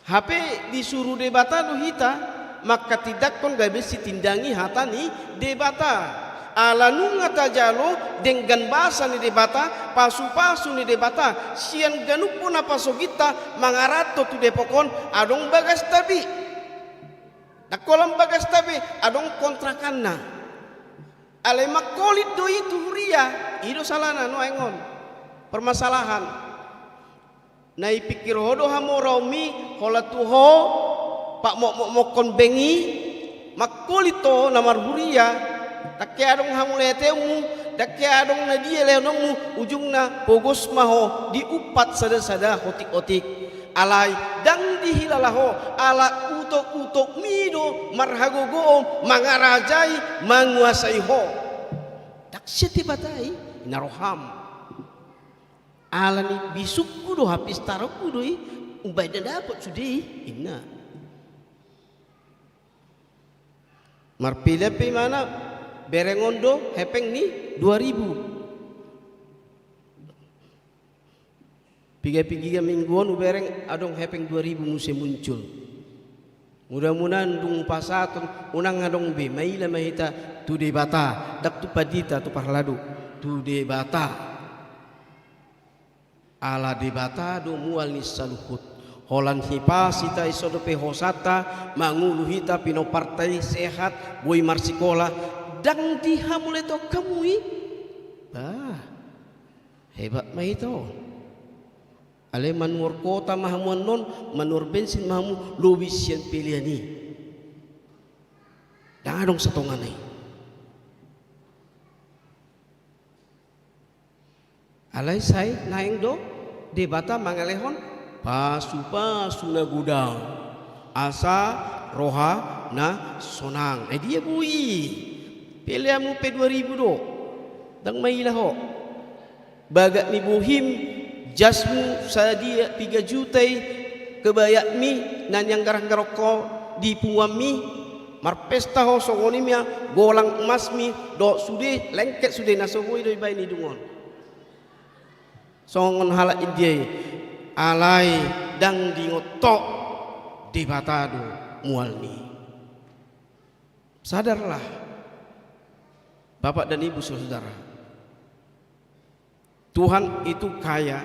HP disuruh debata do hita maka tidak kon gak bisa tindangi hata ni debata ala nunga tajalo dengan bahasa ni debata pasu ni debata sian ganuk pun apa so kita mangarato tu depokon adong bagas tabi nak kolam bagas tabi adong kontrakan na alai makolit do itu huria ido salana no engon permasalahan nai pikir hodo hamoraumi hola tuho pak mokon bengi makolito namar huria tak adong hamuletemu tak adong nadia leonomu ujungna pogos maho diupat sada hotik alai dang dihilalaho ala utok mido marhagogo mangarajai manguasai ho tak setibatai naroham alani bisukku do habis taroku doi umbai dah dapat sudi inna marpila pe mana berengondo hepeng ni 2000 piga mingguan ubereng adong hepeng 2000 musim muncul mudah-mudahan dung pasatun unang adong be maila mahita tu debata dak tu padita tu parladu tu debata ala debata do mual ni saluhut holan hipa sita isodope hosata mangulu hita pino partai sehat boy marsikola dang dihamuleto kamui hebat mah itu ale manur kota mahamuan non manur bensin mahamu lobisian piliani dang adong satonganai alai sai naeng do debata mangalehon pasu na gudang asa roha na sonang dia bui pilihamu pe 2000 do dang mailah ho bagat ni buhim jasmu sadia 3 juta kebayak mi nan yang garang garoko di puami marpesta ho songonimia golang emas mi do sude lengket sude nasogoi do bay ni dungon songon hala indie alai dang di ngotok di batado mualni sadarlah Bapak dan Ibu saudara, Tuhan itu kaya.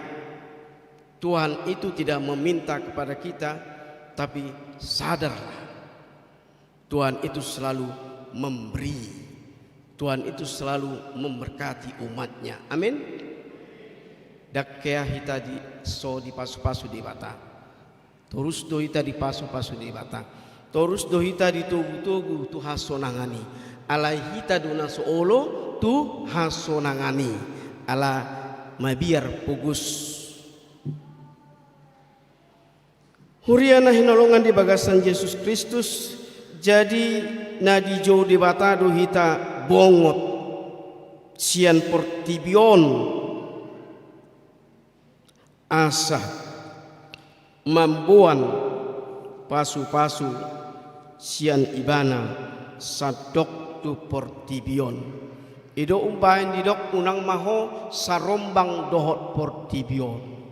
Tuhan itu tidak meminta kepada kita, tapi sadarlah, Tuhan itu selalu memberi. Tuhan itu selalu memberkati umatnya. Amin. Dakea hita di so di pasu-pasu di bata. Terus do hita di pasu-pasu di bata. Terus do hita di tugu-tugu tu hasonangani. Ala hita dona soolo tu hasonangani. Ala mabiar pugus. Huriana hinolongan di bagasan Yesus Kristus. Jadi nadi jo di bata do hita bongot sian portibion asa mambuan pasu-pasu sian ibana sadok tu portibion ido umpain didok unang maho sarombang dohot portibion.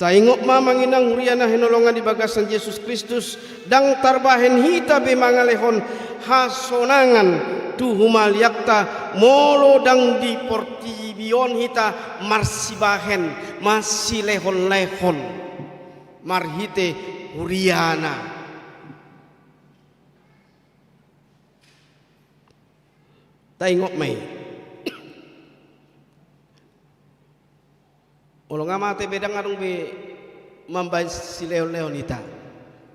Taingok mamanginang huriana hinolongan di bagasan Yesus Kristus dang tarbahen hita be mangalehon hasonangan tu humaliakta molo dang di portibion hita marsibahen masih lehon marhite huriana. Taingok mai Olong amate bedang arung be mamban si leon ita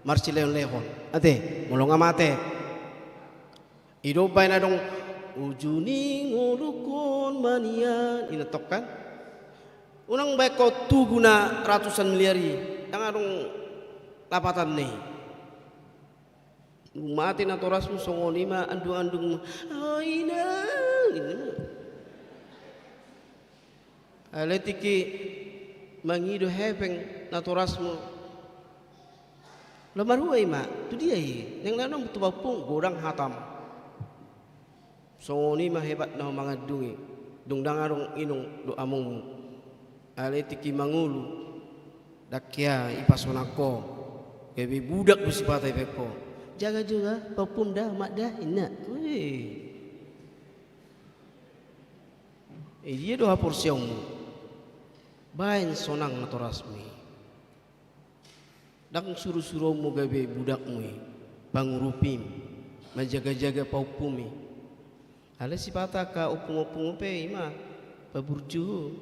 marsi leon ate molong amate ido bain adong ujuni ngolukon mania inatok kan unang baik kau tuguna ratusan miliari yang arung lapatan nih mati na torasmu songoni ma andung aina ini aletiki mangido hepeng naturasmu lemar huai ma tu dia yang nanong betul bapung gorang hatam songoni mah hebat nah mangadungi dung dangarong inung do amung aletiki mangulu dakya ipasonako kebi budak busipatai peko jaga juga bapum dah mak dah ina dia do hapur siongmu bain sonang natorasmi dang suruh-suruh mo gabe budakmu bangurupim menjaga-jaga paupumi ala sipata ka upung-upung pe ima paburju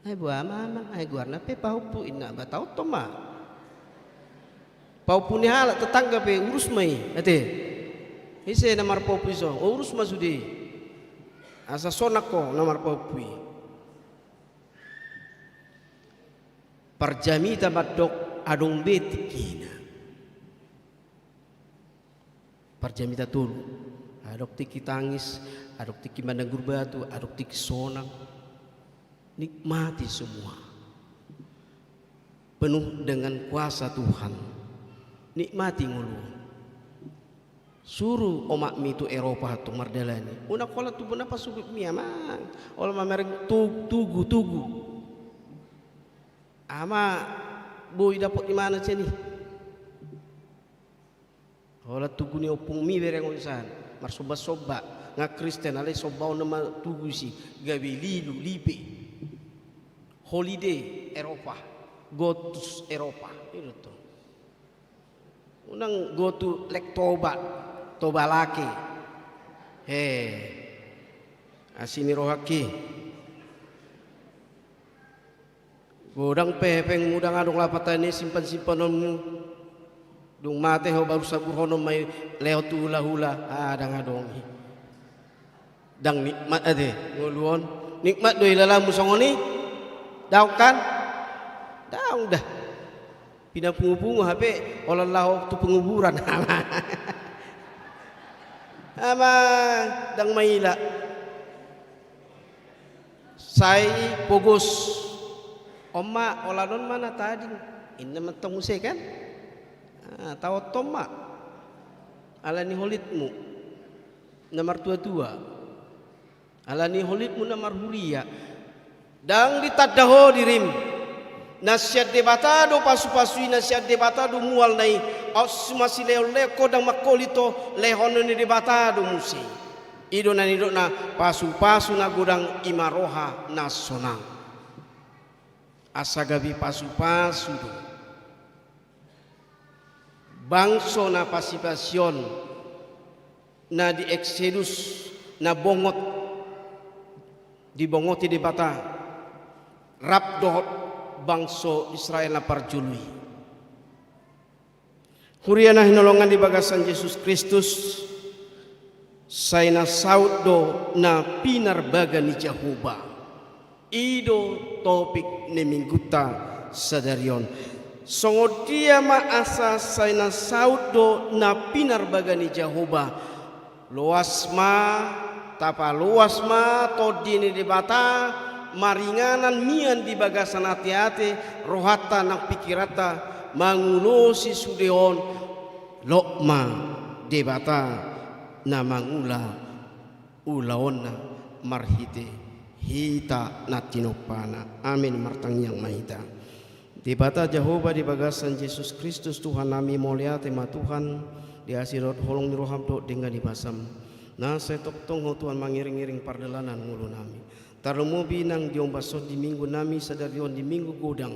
ai bua mamang ai guarna pe paupu ina batau toma paupuni hala tetangga pe urus mai ate ise namar paupu iso urus masudi asa sonako namar paupu parjamita madok adong betikina parjamita tulu adok tiki tangis adok tiki mandagur batu adok tiki sonang nikmati semua penuh dengan kuasa Tuhan nikmati ngulu suruh omak mi tu Eropa tu mardalani una kola tu benar pas subik mi amang olah mamereng tugu ama boy dapat di mana sini? Olah tugu ni opung mi bereng onsan, mar soba ngak Kristen ale sobau nama tugu si gabi lilu lipe holiday Eropa go to Eropa itu tu unang go to lek toba laki asini rohaki godang pepeng mudang adong lapatan ini simpan-simpanonmu dung mate ho baru sabur hono mai leo tu hula adang adong dang nikmat ade ngoluon nikmat doi lalamu songoni daw kan daw dah pina pungu-pungu hape olallah tu penguburan ama dang maila sai pogos Oma oladon mana tadi? Ini mentong musik kan? Tahu toma. Alani holitmu nomor 22. Alani holitmu nomor huria. Dang ditadaho dirim. Nasihat debata do pasu-pasui nasihat debata do mual nai aus masih leo kodang makolito lehono ni debata do musi ido na pasu-pasu na gudang imaroha nasional asagabi pasu-pasu do bangso na pasipasyon na di exodus na bongot di bongoti di bata rap dohot bangso Israel na parjului huriana hinolongan di bagasan Yesus Kristus say na saud do na pinarbaga ni Jehovah ido topik ni mingguta sadarion songo dia maasa say na saud do na pinarbaga ni Jehovah luas ma tapa luas ma to dini di bata maringanan mian di bagasan hati-hati rohata nang pikirata mangulosi sudeon lokma debata na mangula ulaona marhite hita natinopana amin martang yang mahita debata Jehovah di bagasan Yesus Kristus Tuhan nami mulia tema Tuhan di asirot holong roham do dengan di basam na setok tong Tuhan mangiring-iring pardelanan ngulu nami tarumobi nang diombasot di minggu nami sadarion di minggu godang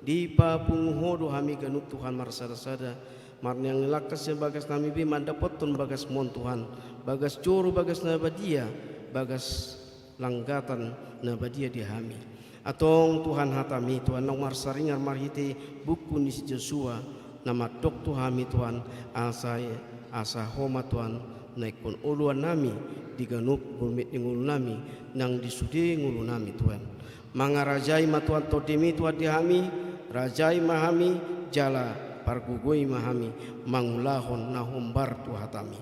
di papunguhodo hami ganuk Tuhan marsada-sada marni yang lakas sebagas nami bi mandapotun bagas mon Tuhan bagas curu bagas nabadia bagas langgatan nabadia di hami atong Tuhan hatami Tuhan nang marsaringar marhite buku ni si Joshua nama dok Tuhami Tuhan asa homa Tuhan naikon uluan nami diganup gulmit ngulu nami nang disude ngulu nami Tuhan mangarajai ma Tuhan todemi Tuhan dihami rajai mahami jala pargugoi mahami mangulahon nahombar tuhatami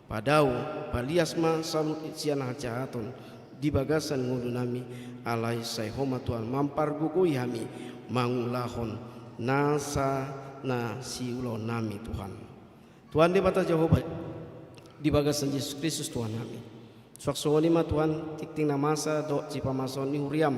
padau palias ma salut isian hajahaton di bagasan ngulu nami alai sai homa Tuhan mampar gugoi hami mangulahon nasa na siulo nami Tuhan Tuhan di bata Jehovah di bagasan Yesus Kristus Tuhan nami suaksoni ma Tuhan tikting na masa do cipamason ni huriam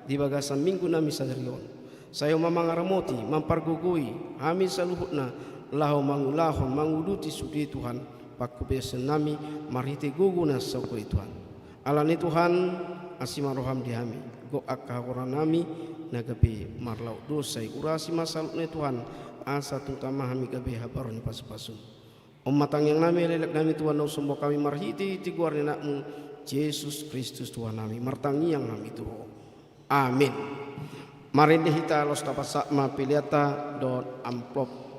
di bagasan minggu nami sadarion sayo mamangaramoti mampargugui hami saluhutna laho mangulahon manguluti sudi Tuhan pakubesen nami marhite guguna saukuri Tuhan alani Tuhan asimaroham di hami go akahoran nami nagabe marlau dosai urasi masalutne Tuhan asa tungtama hami gabe habaron pasu-pasu matang yang nami lelak nami Tuhan nau sembo kami marhiti ti guarni nakmu Yesus Kristus Tuhan nami martangi yang nami Tuhan amin mari hita los tapasak ma piliata dot amplop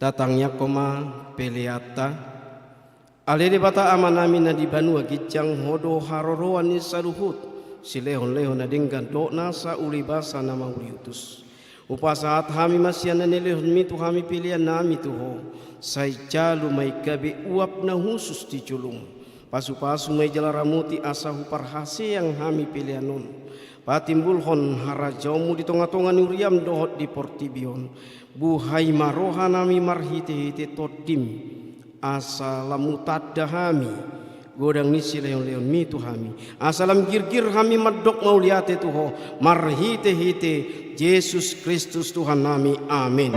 datangnya koma peleata ale de bata amanami na di banua gicang hodo haroroan ni saluhut silehon-lehon na denggan do nasa ulibasa nama uliutus upasaat hami masyan na nilehon mitu hami pilihan nami tuho say jalu may gabi uap na husus di julung pasu-pasu may jalaramuti asahu parhasi yang hami pilihan nun patimbulhon harajaumu di tonga-tonga nuriam dohot di portibion buhai maroha nami marhite-hite todim asalamu tadahami godang nisi leon-leon mitu hami asalam gir-gir hami madok mauliate tuho marhite-hite Yesus Kristus Tuhan nami amin.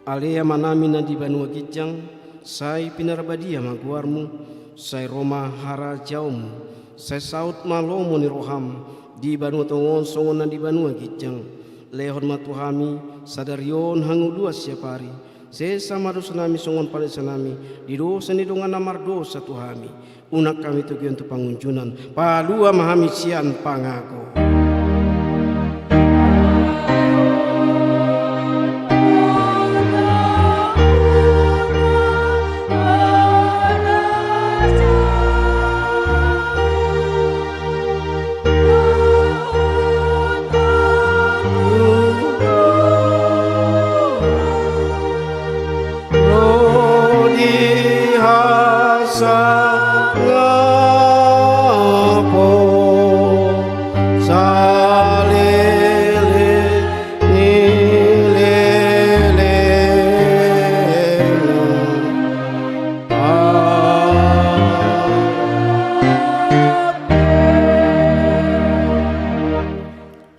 Alea manami na di banua gijang sai pinarabadia maguarmu sai roma hara jaumu sai saut malomo ni roham di banua tongon songon na di banua gijang lehon matuhami sadarion hangu dua siapari sesa madosa nami songon pale sanami di dosa ni dongan namar dosa tuhami unak kami tugion tu pangunjunan palua mahami sian pangako.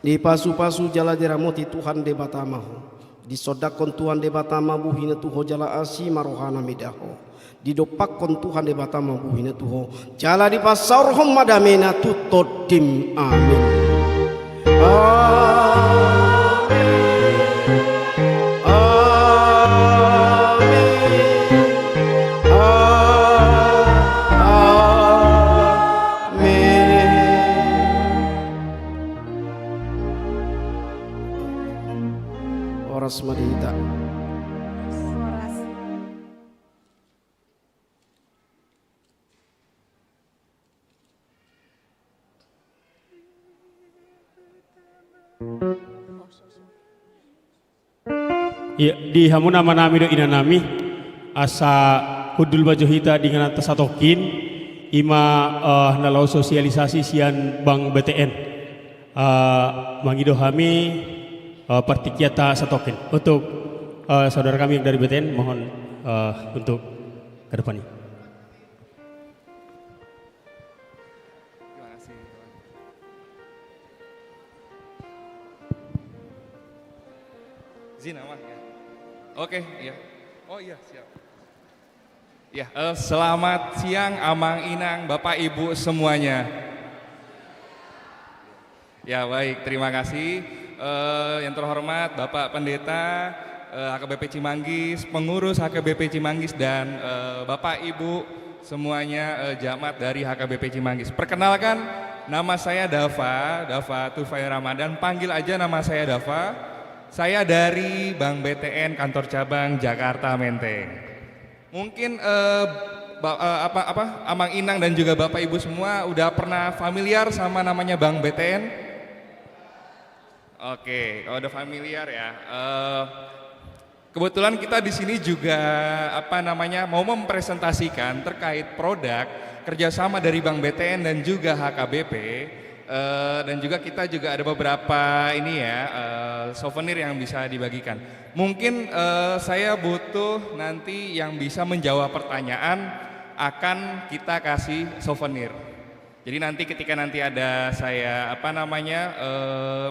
Di pasu-pasu jala deramoti Tuhan de batamaho di sodakon Tuhan de batama buhina tuho jala asi marohana medaho di dopakon Tuhan de batama buhina tuho jala di pasarhom madamena tutodim amin Oras madita. Ya, di hamuna manami do inanami asa hudul bajohita dengan atas satokin ima nalau sosialisasi sian Bank BTN mangido kami partikiata satokin untuk saudara kami yang dari BTN mohon untuk ke depan. Terima kasih. Zina mah ya. Oke, iya. Oh iya, siap. Ya, selamat siang Amang Inang, Bapak Ibu semuanya. Ya baik, terima kasih. Yang terhormat Bapak Pendeta HKBP Cimanggis, pengurus HKBP Cimanggis dan Bapak Ibu semuanya jamaat dari HKBP Cimanggis. Perkenalkan, nama saya Dava Tufai Ramadan, panggil aja nama saya Dava. Saya dari Bank BTN kantor cabang Jakarta Menteng. Mungkin Amang Inang dan juga Bapak Ibu semua udah pernah familiar sama namanya Bank BTN? Oke, kalau udah familiar ya. Kebetulan kita di sini juga mau mempresentasikan terkait produk kerjasama dari Bank BTN dan juga HKBP. Dan juga kita juga ada beberapa souvenir yang bisa dibagikan. Mungkin saya butuh nanti yang bisa menjawab pertanyaan akan kita kasih souvenir. Jadi nanti ketika nanti ada saya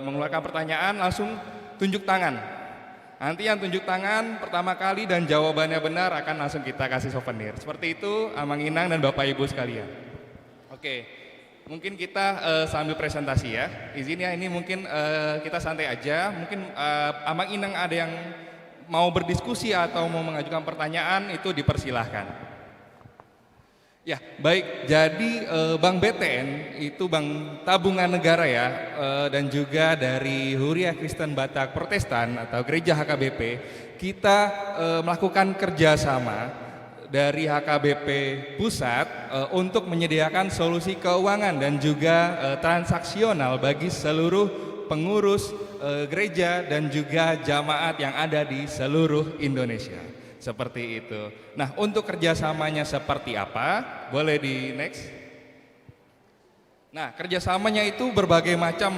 mengeluarkan pertanyaan langsung tunjuk tangan. Nanti yang tunjuk tangan pertama kali dan jawabannya benar akan langsung kita kasih souvenir. Seperti itu Amang Inang dan Bapak Ibu sekalian. Oke, mungkin kita sambil presentasi ya. Izin ya, ini mungkin kita santai aja. Mungkin Amang Inang ada yang mau berdiskusi atau mau mengajukan pertanyaan itu dipersilahkan. Ya, baik. Jadi Bank BTN itu bank tabungan negara ya, dan juga dari Huria Kristen Batak Protestan atau Gereja HKBP, kita melakukan kerjasama dari HKBP Pusat untuk menyediakan solusi keuangan dan juga transaksional bagi seluruh pengurus gereja dan juga jamaat yang ada di seluruh Indonesia. Seperti itu. Nah, untuk kerjasamanya seperti apa? Boleh di next. Nah, kerjasamanya itu berbagai macam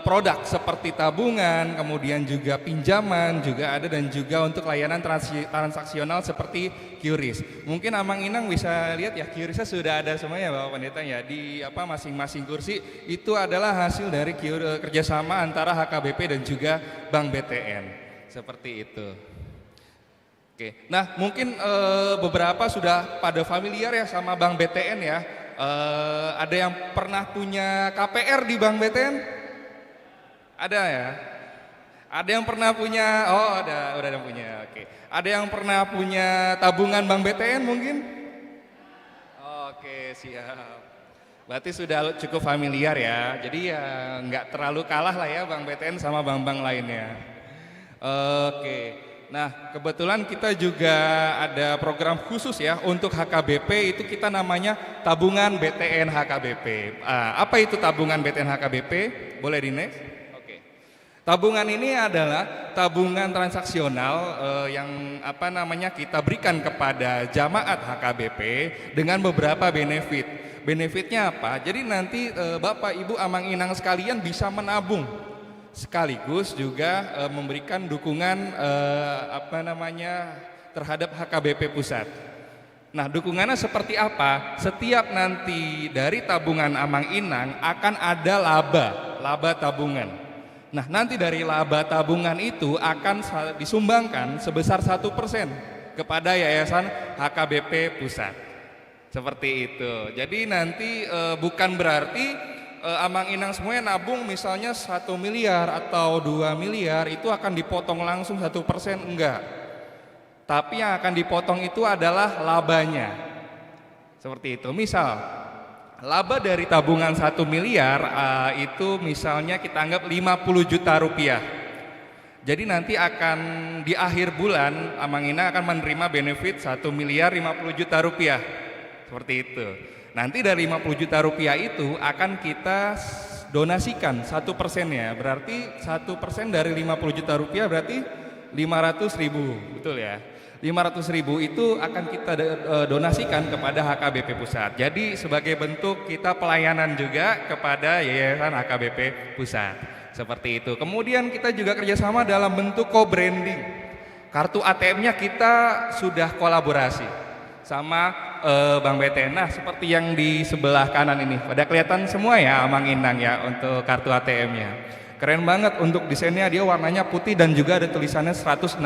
produk seperti tabungan, kemudian juga pinjaman juga ada, dan juga untuk layanan transaksional seperti QRIS. Mungkin Amang Inang bisa lihat ya, QRIS-nya sudah ada semuanya Bapak Pendeta ya, di masing-masing kursi itu adalah hasil dari kerjasama antara HKBP dan juga Bank BTN. Seperti itu. Oke, nah mungkin beberapa sudah pada familiar ya sama Bank BTN ya. Ada yang pernah punya KPR di Bank BTN? Ada ya? Ada yang pernah punya? Oh, udah ada yang punya. Oke. Ada yang pernah punya tabungan Bank BTN mungkin? Oke, siap. Berarti sudah cukup familiar ya. Jadi ya nggak terlalu kalah lah ya Bank BTN sama bank-bank lainnya. Oke. Nah, kebetulan kita juga ada program khusus ya untuk HKBP, itu kita namanya Tabungan BTN HKBP. Apa itu Tabungan BTN HKBP? Boleh di next? Oke. Tabungan ini adalah tabungan transaksional yang kita berikan kepada jamaat HKBP dengan beberapa benefit. Benefitnya apa? Jadi nanti Bapak Ibu Amang Inang sekalian bisa menabung, sekaligus juga memberikan dukungan terhadap HKBP Pusat. Nah, dukungannya seperti apa? Setiap nanti dari tabungan Amang Inang akan ada laba tabungan. Nah, nanti dari laba tabungan itu akan disumbangkan sebesar 1% kepada Yayasan HKBP Pusat. Seperti itu. Jadi nanti bukan berarti Amang Inang semuanya nabung misalnya 1 miliar atau 2 miliar itu akan dipotong langsung 1%, enggak. Tapi yang akan dipotong itu adalah labanya. Seperti itu. Misal laba dari tabungan 1 miliar itu misalnya kita anggap 50 juta rupiah. Jadi nanti akan di akhir bulan Amang Inang akan menerima benefit 1 miliar 50 juta rupiah. Seperti itu. Nanti dari 50 juta rupiah itu akan kita donasikan 1% ya. Berarti 1% dari 50 juta rupiah berarti 500 ribu, betul ya. 500 ribu itu akan kita donasikan kepada HKBP Pusat. Jadi sebagai bentuk kita pelayanan juga kepada Yayasan HKBP Pusat. Seperti itu. Kemudian kita juga kerjasama dalam bentuk co-branding. Kartu ATM-nya kita sudah kolaborasi sama Bank BTN. Nah, seperti yang di sebelah kanan ini, pada kelihatan semua ya Amang Inang ya untuk kartu ATM-nya. Keren banget untuk desainnya, dia warnanya putih dan juga ada tulisannya 165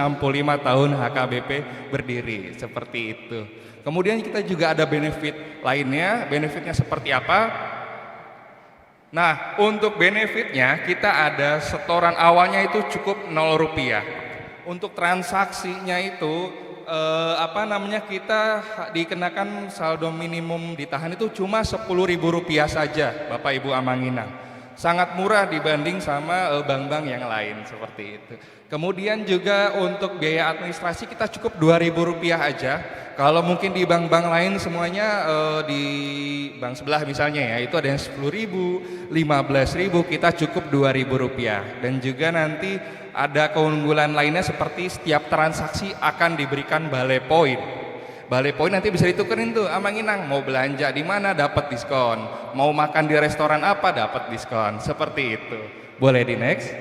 tahun HKBP berdiri, seperti itu. Kemudian kita juga ada benefit lainnya. Benefitnya seperti apa? Nah, untuk benefitnya kita ada setoran awalnya itu cukup 0 rupiah. Untuk transaksinya itu kita dikenakan saldo minimum ditahan itu cuma 10.000 rupiah saja, Bapak Ibu Amang Inang. Sangat murah dibanding sama bank-bank yang lain, seperti itu. Kemudian juga untuk biaya administrasi kita cukup 2.000 rupiah aja. Kalau mungkin di bank-bank lain semuanya di bank sebelah misalnya ya, itu ada yang 10.000, 15.000, kita cukup 2.000 rupiah. Dan juga nanti ada keunggulan lainnya seperti setiap transaksi akan diberikan balai poin. Balai poin nanti bisa ditukerin tuh Amang Inang, mau belanja di mana dapat diskon, mau makan di restoran apa dapat diskon, seperti itu. Boleh di next.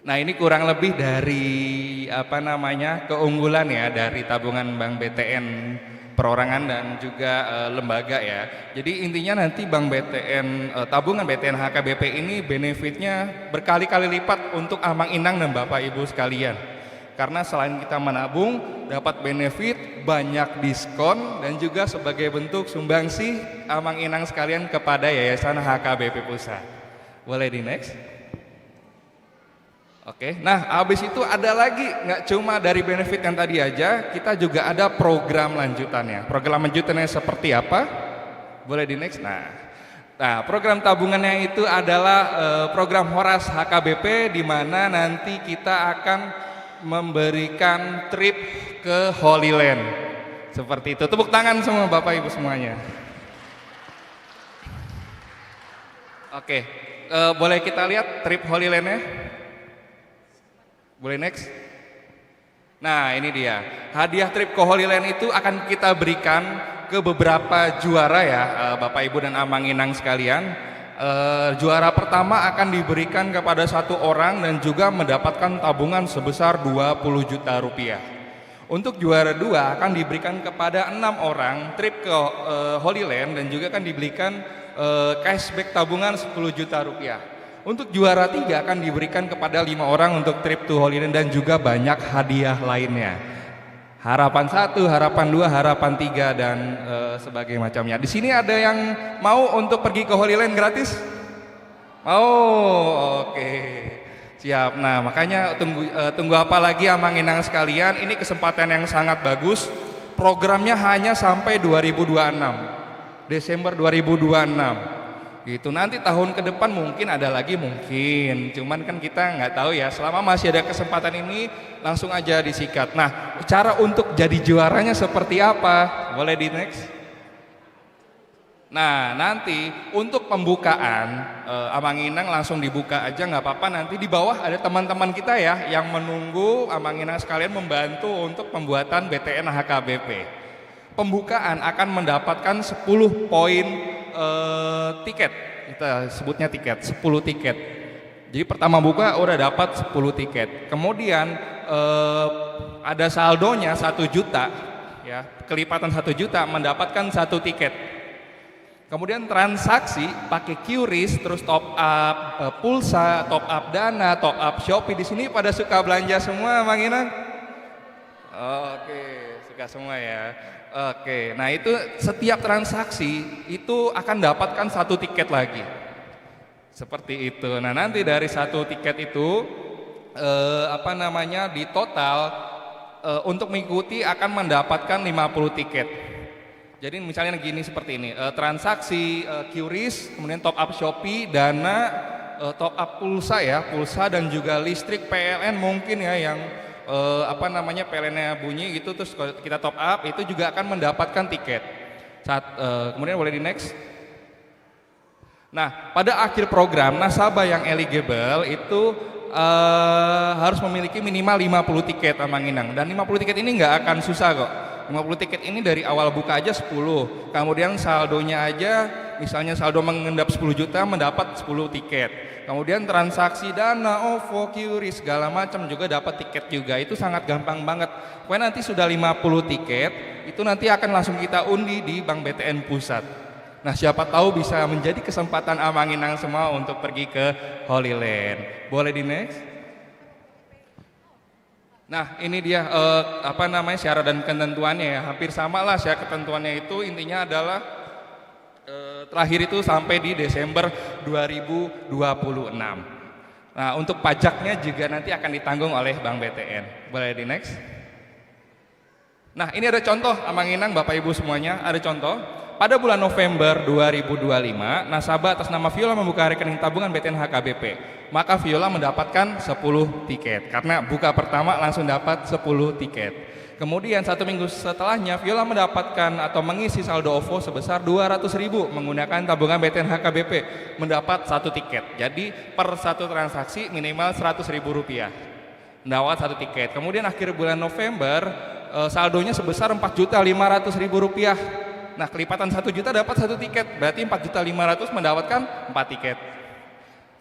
Nah, ini kurang lebih dari keunggulan ya dari tabungan Bank BTN perorangan dan juga lembaga ya. Jadi intinya nanti Bank BTN, tabungan BTN HKBP ini benefitnya berkali-kali lipat untuk Amang Inang dan Bapak Ibu sekalian. Karena selain kita menabung, dapat benefit, banyak diskon, dan juga sebagai bentuk sumbangsih Amang Inang sekalian kepada Yayasan HKBP Pusat. Boleh di next? Oke, nah habis itu ada lagi, nggak cuma dari benefit yang tadi aja, kita juga ada program lanjutannya. Program lanjutannya seperti apa? Boleh di next? Nah, program tabungannya itu adalah program Horas HKBP, di mana nanti kita akan memberikan trip ke Holy Land. Seperti itu. Tepuk tangan semua Bapak Ibu semuanya. Oke, boleh kita lihat trip Holy Land-nya? Boleh next? Nah ini dia, hadiah trip ke Holy Land itu akan kita berikan ke beberapa juara ya Bapak Ibu dan Amang Inang sekalian. Juara pertama akan diberikan kepada 1 orang dan juga mendapatkan tabungan sebesar 20 juta rupiah. Untuk juara 2 akan diberikan kepada 6 orang trip ke Holy Land dan juga akan diberikan cashback tabungan 10 juta rupiah. Untuk juara 3 akan diberikan kepada 5 orang untuk trip to Holy Land dan juga banyak hadiah lainnya. Harapan 1, harapan 2, harapan 3 dan sebagainya macamnya. Di sini ada yang mau untuk pergi ke Holy Land gratis? Mau? Oke. Siap. Nah, makanya tunggu apa lagi Amang Inang sekalian? Ini kesempatan yang sangat bagus. Programnya hanya sampai 2026. Desember 2026. Gitu. Nanti tahun ke depan mungkin ada lagi, mungkin cuman kan kita nggak tahu ya. Selama masih ada kesempatan ini langsung aja disikat. Nah, cara untuk jadi juaranya seperti apa? Boleh di next? Nah, nanti untuk pembukaan Amang Inang langsung dibuka aja nggak apa-apa. Nanti di bawah ada teman-teman kita ya yang menunggu Amang Inang sekalian membantu untuk pembuatan BTN HKBP. Pembukaan akan mendapatkan 10 poin tiket, kita sebutnya tiket, 10 tiket. Jadi pertama buka udah dapat 10 tiket. Kemudian ada saldonya 1 juta, ya, kelipatan 1 juta mendapatkan 1 tiket. Kemudian transaksi pakai QRIS, terus top up pulsa, top up Dana, top up Shopee. Di sini pada suka belanja semua, Mang Inang? Oke, suka semua ya. Oke, nah itu setiap transaksi itu akan dapatkan 1 tiket lagi. Seperti itu. Nah nanti dari 1 tiket itu di total untuk mengikuti akan mendapatkan 50 tiket. Jadi misalnya gini seperti ini, transaksi QRIS, kemudian top up Shopee, Dana, top up pulsa ya, pulsa dan juga listrik PLN mungkin ya yang PLN-nya bunyi gitu, terus kita top up itu juga akan mendapatkan tiket. Kemudian boleh di next. Nah, pada akhir program nasabah yang eligible itu harus memiliki minimal 50 tiket Amang Inang, dan 50 tiket ini nggak akan susah kok. 50 tiket ini dari awal buka aja 10, kemudian saldonya aja misalnya saldo mengendap 10 juta mendapat 10 tiket. Kemudian transaksi Dana, OVO, QRIS segala macam juga dapat tiket juga. Itu sangat gampang banget. Pokoknya nanti sudah 50 tiket, itu nanti akan langsung kita undi di Bank BTN Pusat. Nah, siapa tahu bisa menjadi kesempatan Amang Inang semua untuk pergi ke Holy Land. Boleh di next? Nah, ini dia syarat dan ketentuannya ya. Hampir sama lah syarat ketentuannya itu, intinya adalah terakhir itu sampai di Desember 2026. Nah, untuk pajaknya juga nanti akan ditanggung oleh Bank BTN. Boleh di next? Nah, ini ada contoh Amang Inang, Bapak Ibu semuanya, ada contoh. Pada bulan November 2025, nasabah atas nama Viola membuka rekening tabungan BTN HKBP. Maka Viola mendapatkan 10 tiket. Karena buka pertama langsung dapat 10 tiket. Kemudian 1 minggu setelahnya Viola mendapatkan atau mengisi saldo OVO sebesar 200.000 menggunakan tabungan BTN HKBP, mendapat 1 tiket. Jadi per 1 transaksi minimal Rp100.000. Mendapat 1 tiket. Kemudian akhir bulan November saldonya sebesar Rp4.500.000. Nah, kelipatan 1 juta dapat 1 tiket. Berarti 4.500.000 mendapatkan 4 tiket.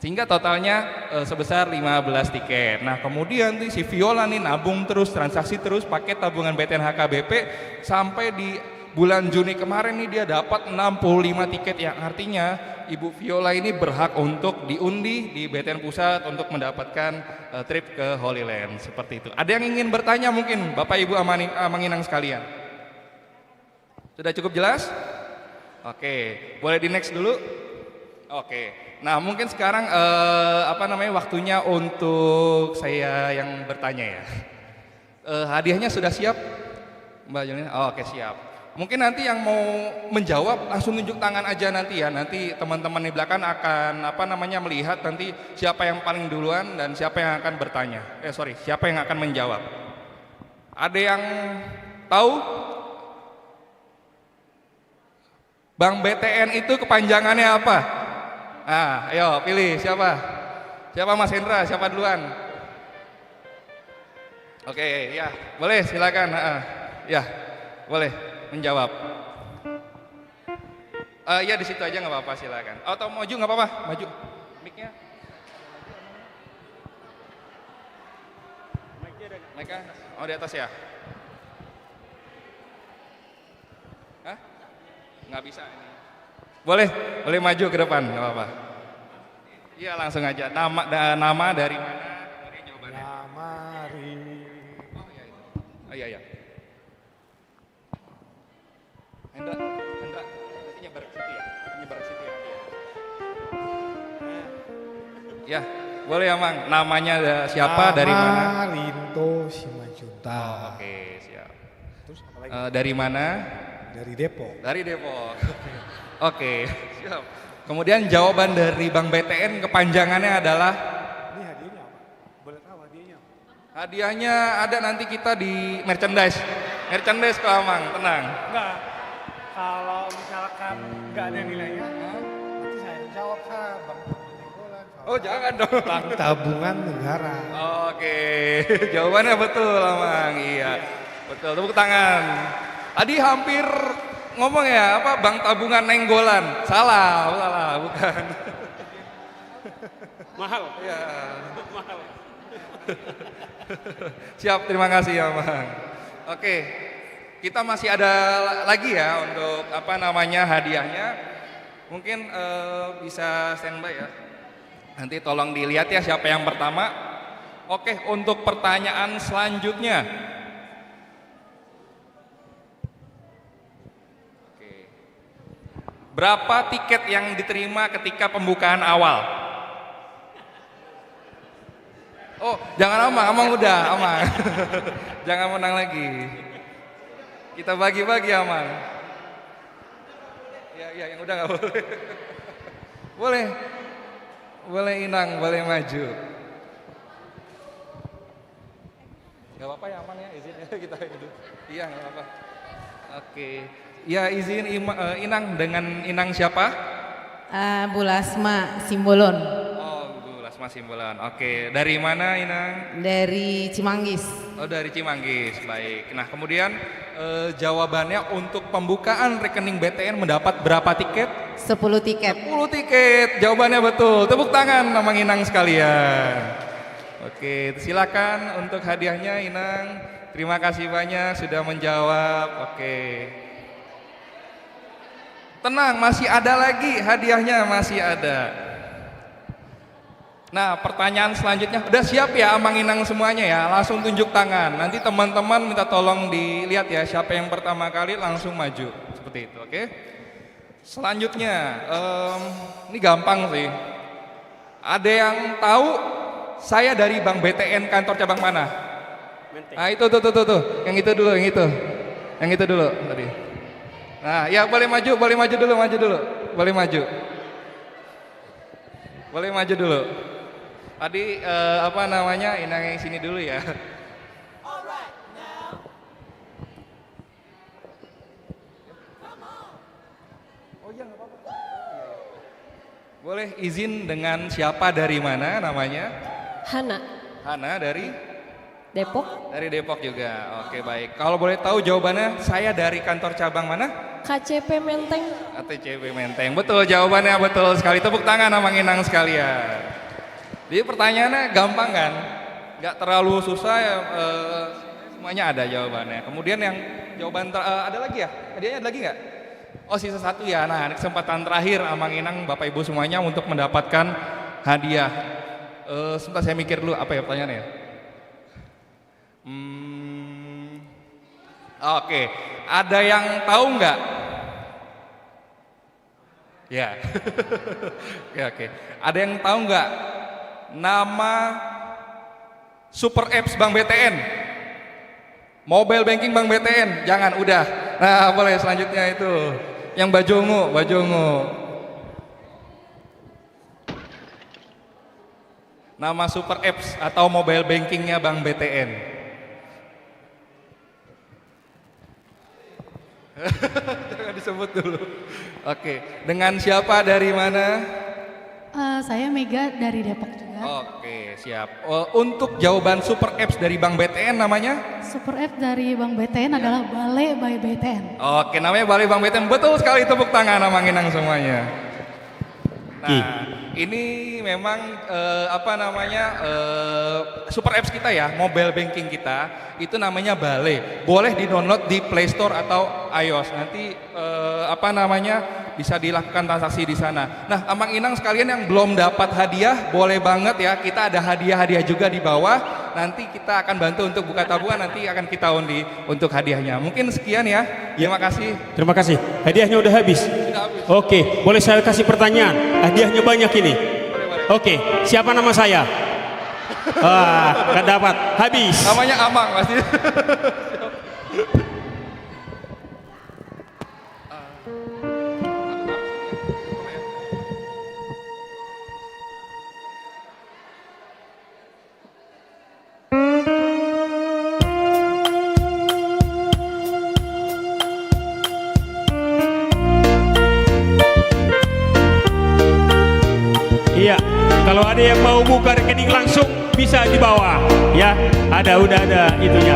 Sehingga totalnya sebesar 15 tiket. Nah, kemudian si Viola nih nabung terus, transaksi terus pakai tabungan BTN HKBP sampai di bulan Juni kemarin nih dia dapat 65 tiket, yang artinya Ibu Viola ini berhak untuk diundi di BTN Pusat untuk mendapatkan trip ke Holy Land, seperti itu. Ada yang ingin bertanya mungkin Bapak Ibu Amanginang sekalian? Sudah cukup jelas? Oke, boleh di next dulu? Oke. Nah, mungkin sekarang waktunya untuk saya yang bertanya ya. Hadiahnya sudah siap, Mbak Jolina? Oh, oke, siap. Mungkin nanti yang mau menjawab langsung tunjuk tangan aja nanti ya. Nanti teman-teman di belakang akan melihat nanti siapa yang paling duluan dan siapa yang akan bertanya. Siapa yang akan menjawab? Ada yang tahu? Bank BTN itu kepanjangannya apa? Ah, ayo pilih siapa? Siapa Mas Hendra? Siapa duluan? Oke, ya, boleh silakan. Ya, boleh menjawab. Ya di situ aja nggak apa-apa, silakan. Atau maju nggak apa-apa, maju. Mic-nya. Mic-nya, di atas ya? Hah? Nggak bisa ini. Boleh maju ke depan, nggak apa-apa. Iya langsung aja. Nama dari mana? Kemudian jawabannya. Nama Oh iya. Hendra, nanti nyebar ke situ ya? Nyebar ke situ ya? Ya, boleh ya Mang. Namanya siapa, dari mana? Rinto Simanjunta. Oke, siap. Terus apa lagi? Dari mana? Dari Depok. Dari Depok. Oke, siap. Kemudian jawaban dari Bank BTN kepanjangannya adalah? Ini hadiahnya apa? Boleh tahu hadiahnya apa? Hadiahnya ada nanti kita di merchandise. Merchandise ke Amang, tenang. Enggak. Kalau misalkan enggak ada nilainya, nanti saya jawab Bang Tabungan. Oh jangan dong. Bank Tabungan Negara. Oke, jawabannya betul Amang. Iya, betul. Tepuk tangan. Tadi hampir ngomong ya, Bank Tabungan Nenggolan. Salah, bukan. Mahal. Ya. Mahal. Siap, terima kasih ya Bang. Oke, kita masih ada lagi ya untuk hadiahnya. Mungkin bisa standby ya. Nanti tolong dilihat ya siapa yang pertama. Oke, untuk pertanyaan selanjutnya. Oke. Berapa tiket yang diterima ketika pembukaan awal? Oh, jangan Amang udah, Amang. Jangan menang lagi. Kita bagi-bagi Amang. Ya, yang udah nggak boleh. Boleh Inang, boleh maju. Gak apa-apa ya Amang ya, izin ya kita itu. Iya nggak apa-apa. Oke. Ya izin Inang, dengan Inang siapa? Bu Lasma Simbolon. Mas Simbolan. Oke, dari mana Inang? Dari Cimanggis. Oh, dari Cimanggis. Baik. Nah, kemudian jawabannya untuk pembukaan rekening BTN mendapat berapa tiket? 10 tiket. 10 tiket. Jawabannya betul. Tepuk tangan Mang Inang sekalian. Oke, silakan untuk hadiahnya Inang. Terima kasih banyak sudah menjawab. Oke. Tenang, masih ada lagi hadiahnya, masih ada. Nah, pertanyaan selanjutnya, udah siap ya Amang Inang semuanya ya? Langsung tunjuk tangan. Nanti teman-teman minta tolong dilihat ya siapa yang pertama kali langsung maju. Seperti itu, oke? Selanjutnya, ini gampang sih. Ada yang tahu saya dari Bank BTN kantor cabang mana? Ah, itu tuh. Yang itu dulu, yang itu. Yang itu dulu tadi. Nah, ya boleh maju dulu. Boleh maju. Boleh maju dulu. Tadi Inang yang sini dulu ya. Oh iya nggak apa-apa. Boleh izin dengan siapa dari mana namanya? Hana dari Depok. Dari Depok juga. Oke baik. Kalau boleh tahu jawabannya, saya dari kantor cabang mana? KCP Menteng. KCP Menteng. Betul jawabannya, betul sekali. Tepuk tangan Amang Inang sekalian. Jadi pertanyaannya gampang kan? Nggak terlalu susah ya, semuanya ada jawabannya. Kemudian yang Jawaban ada lagi ya? Hadiahnya ada lagi nggak? Oh, sisa satu ya. Nah, ini kesempatan terakhir Amang Inang, Bapak Ibu semuanya untuk mendapatkan hadiah. Sebentar saya mikir dulu apa ya pertanyaannya. Oke, ada yang tahu nggak? Ya, oke. Ada yang tahu nggak nama super apps Bank BTN? Mobile banking Bank BTN? Jangan, udah. Nah, boleh selanjutnya itu. Yang baju ungu. Nama super apps atau mobile bankingnya Bank BTN. Jangan disebut dulu. Oke, dengan siapa, dari mana? Saya Mega dari Depok juga. Oke, siap. Untuk jawaban super apps dari Bank BTN namanya? Super App dari Bank BTN adalah Balai by BTN. Oke, namanya Balai Bank BTN. Betul sekali, tepuk tangan Amang Inang semuanya. Nah, ini memang super apps kita ya, mobile banking kita itu namanya Balai. Boleh di-download di Play Store atau iOS. Nanti bisa dilakukan transaksi di sana. Nah, Amang Inang sekalian yang belum dapat hadiah, boleh banget ya. Kita ada hadiah-hadiah juga di bawah. Nanti kita akan bantu untuk buka tabungan, nanti akan kita undi untuk hadiahnya. Mungkin sekian ya. Terima kasih. Terima kasih. Hadiahnya udah habis. Sudah habis. Oke, boleh saya kasih pertanyaan? Hadiahnya banyak ini. Oke, siapa nama saya? Nggak dapat. Habis. Namanya Amang pasti. Iya, kalau ada yang mau buka rekening langsung bisa di bawah, ya. Udah ada itunya.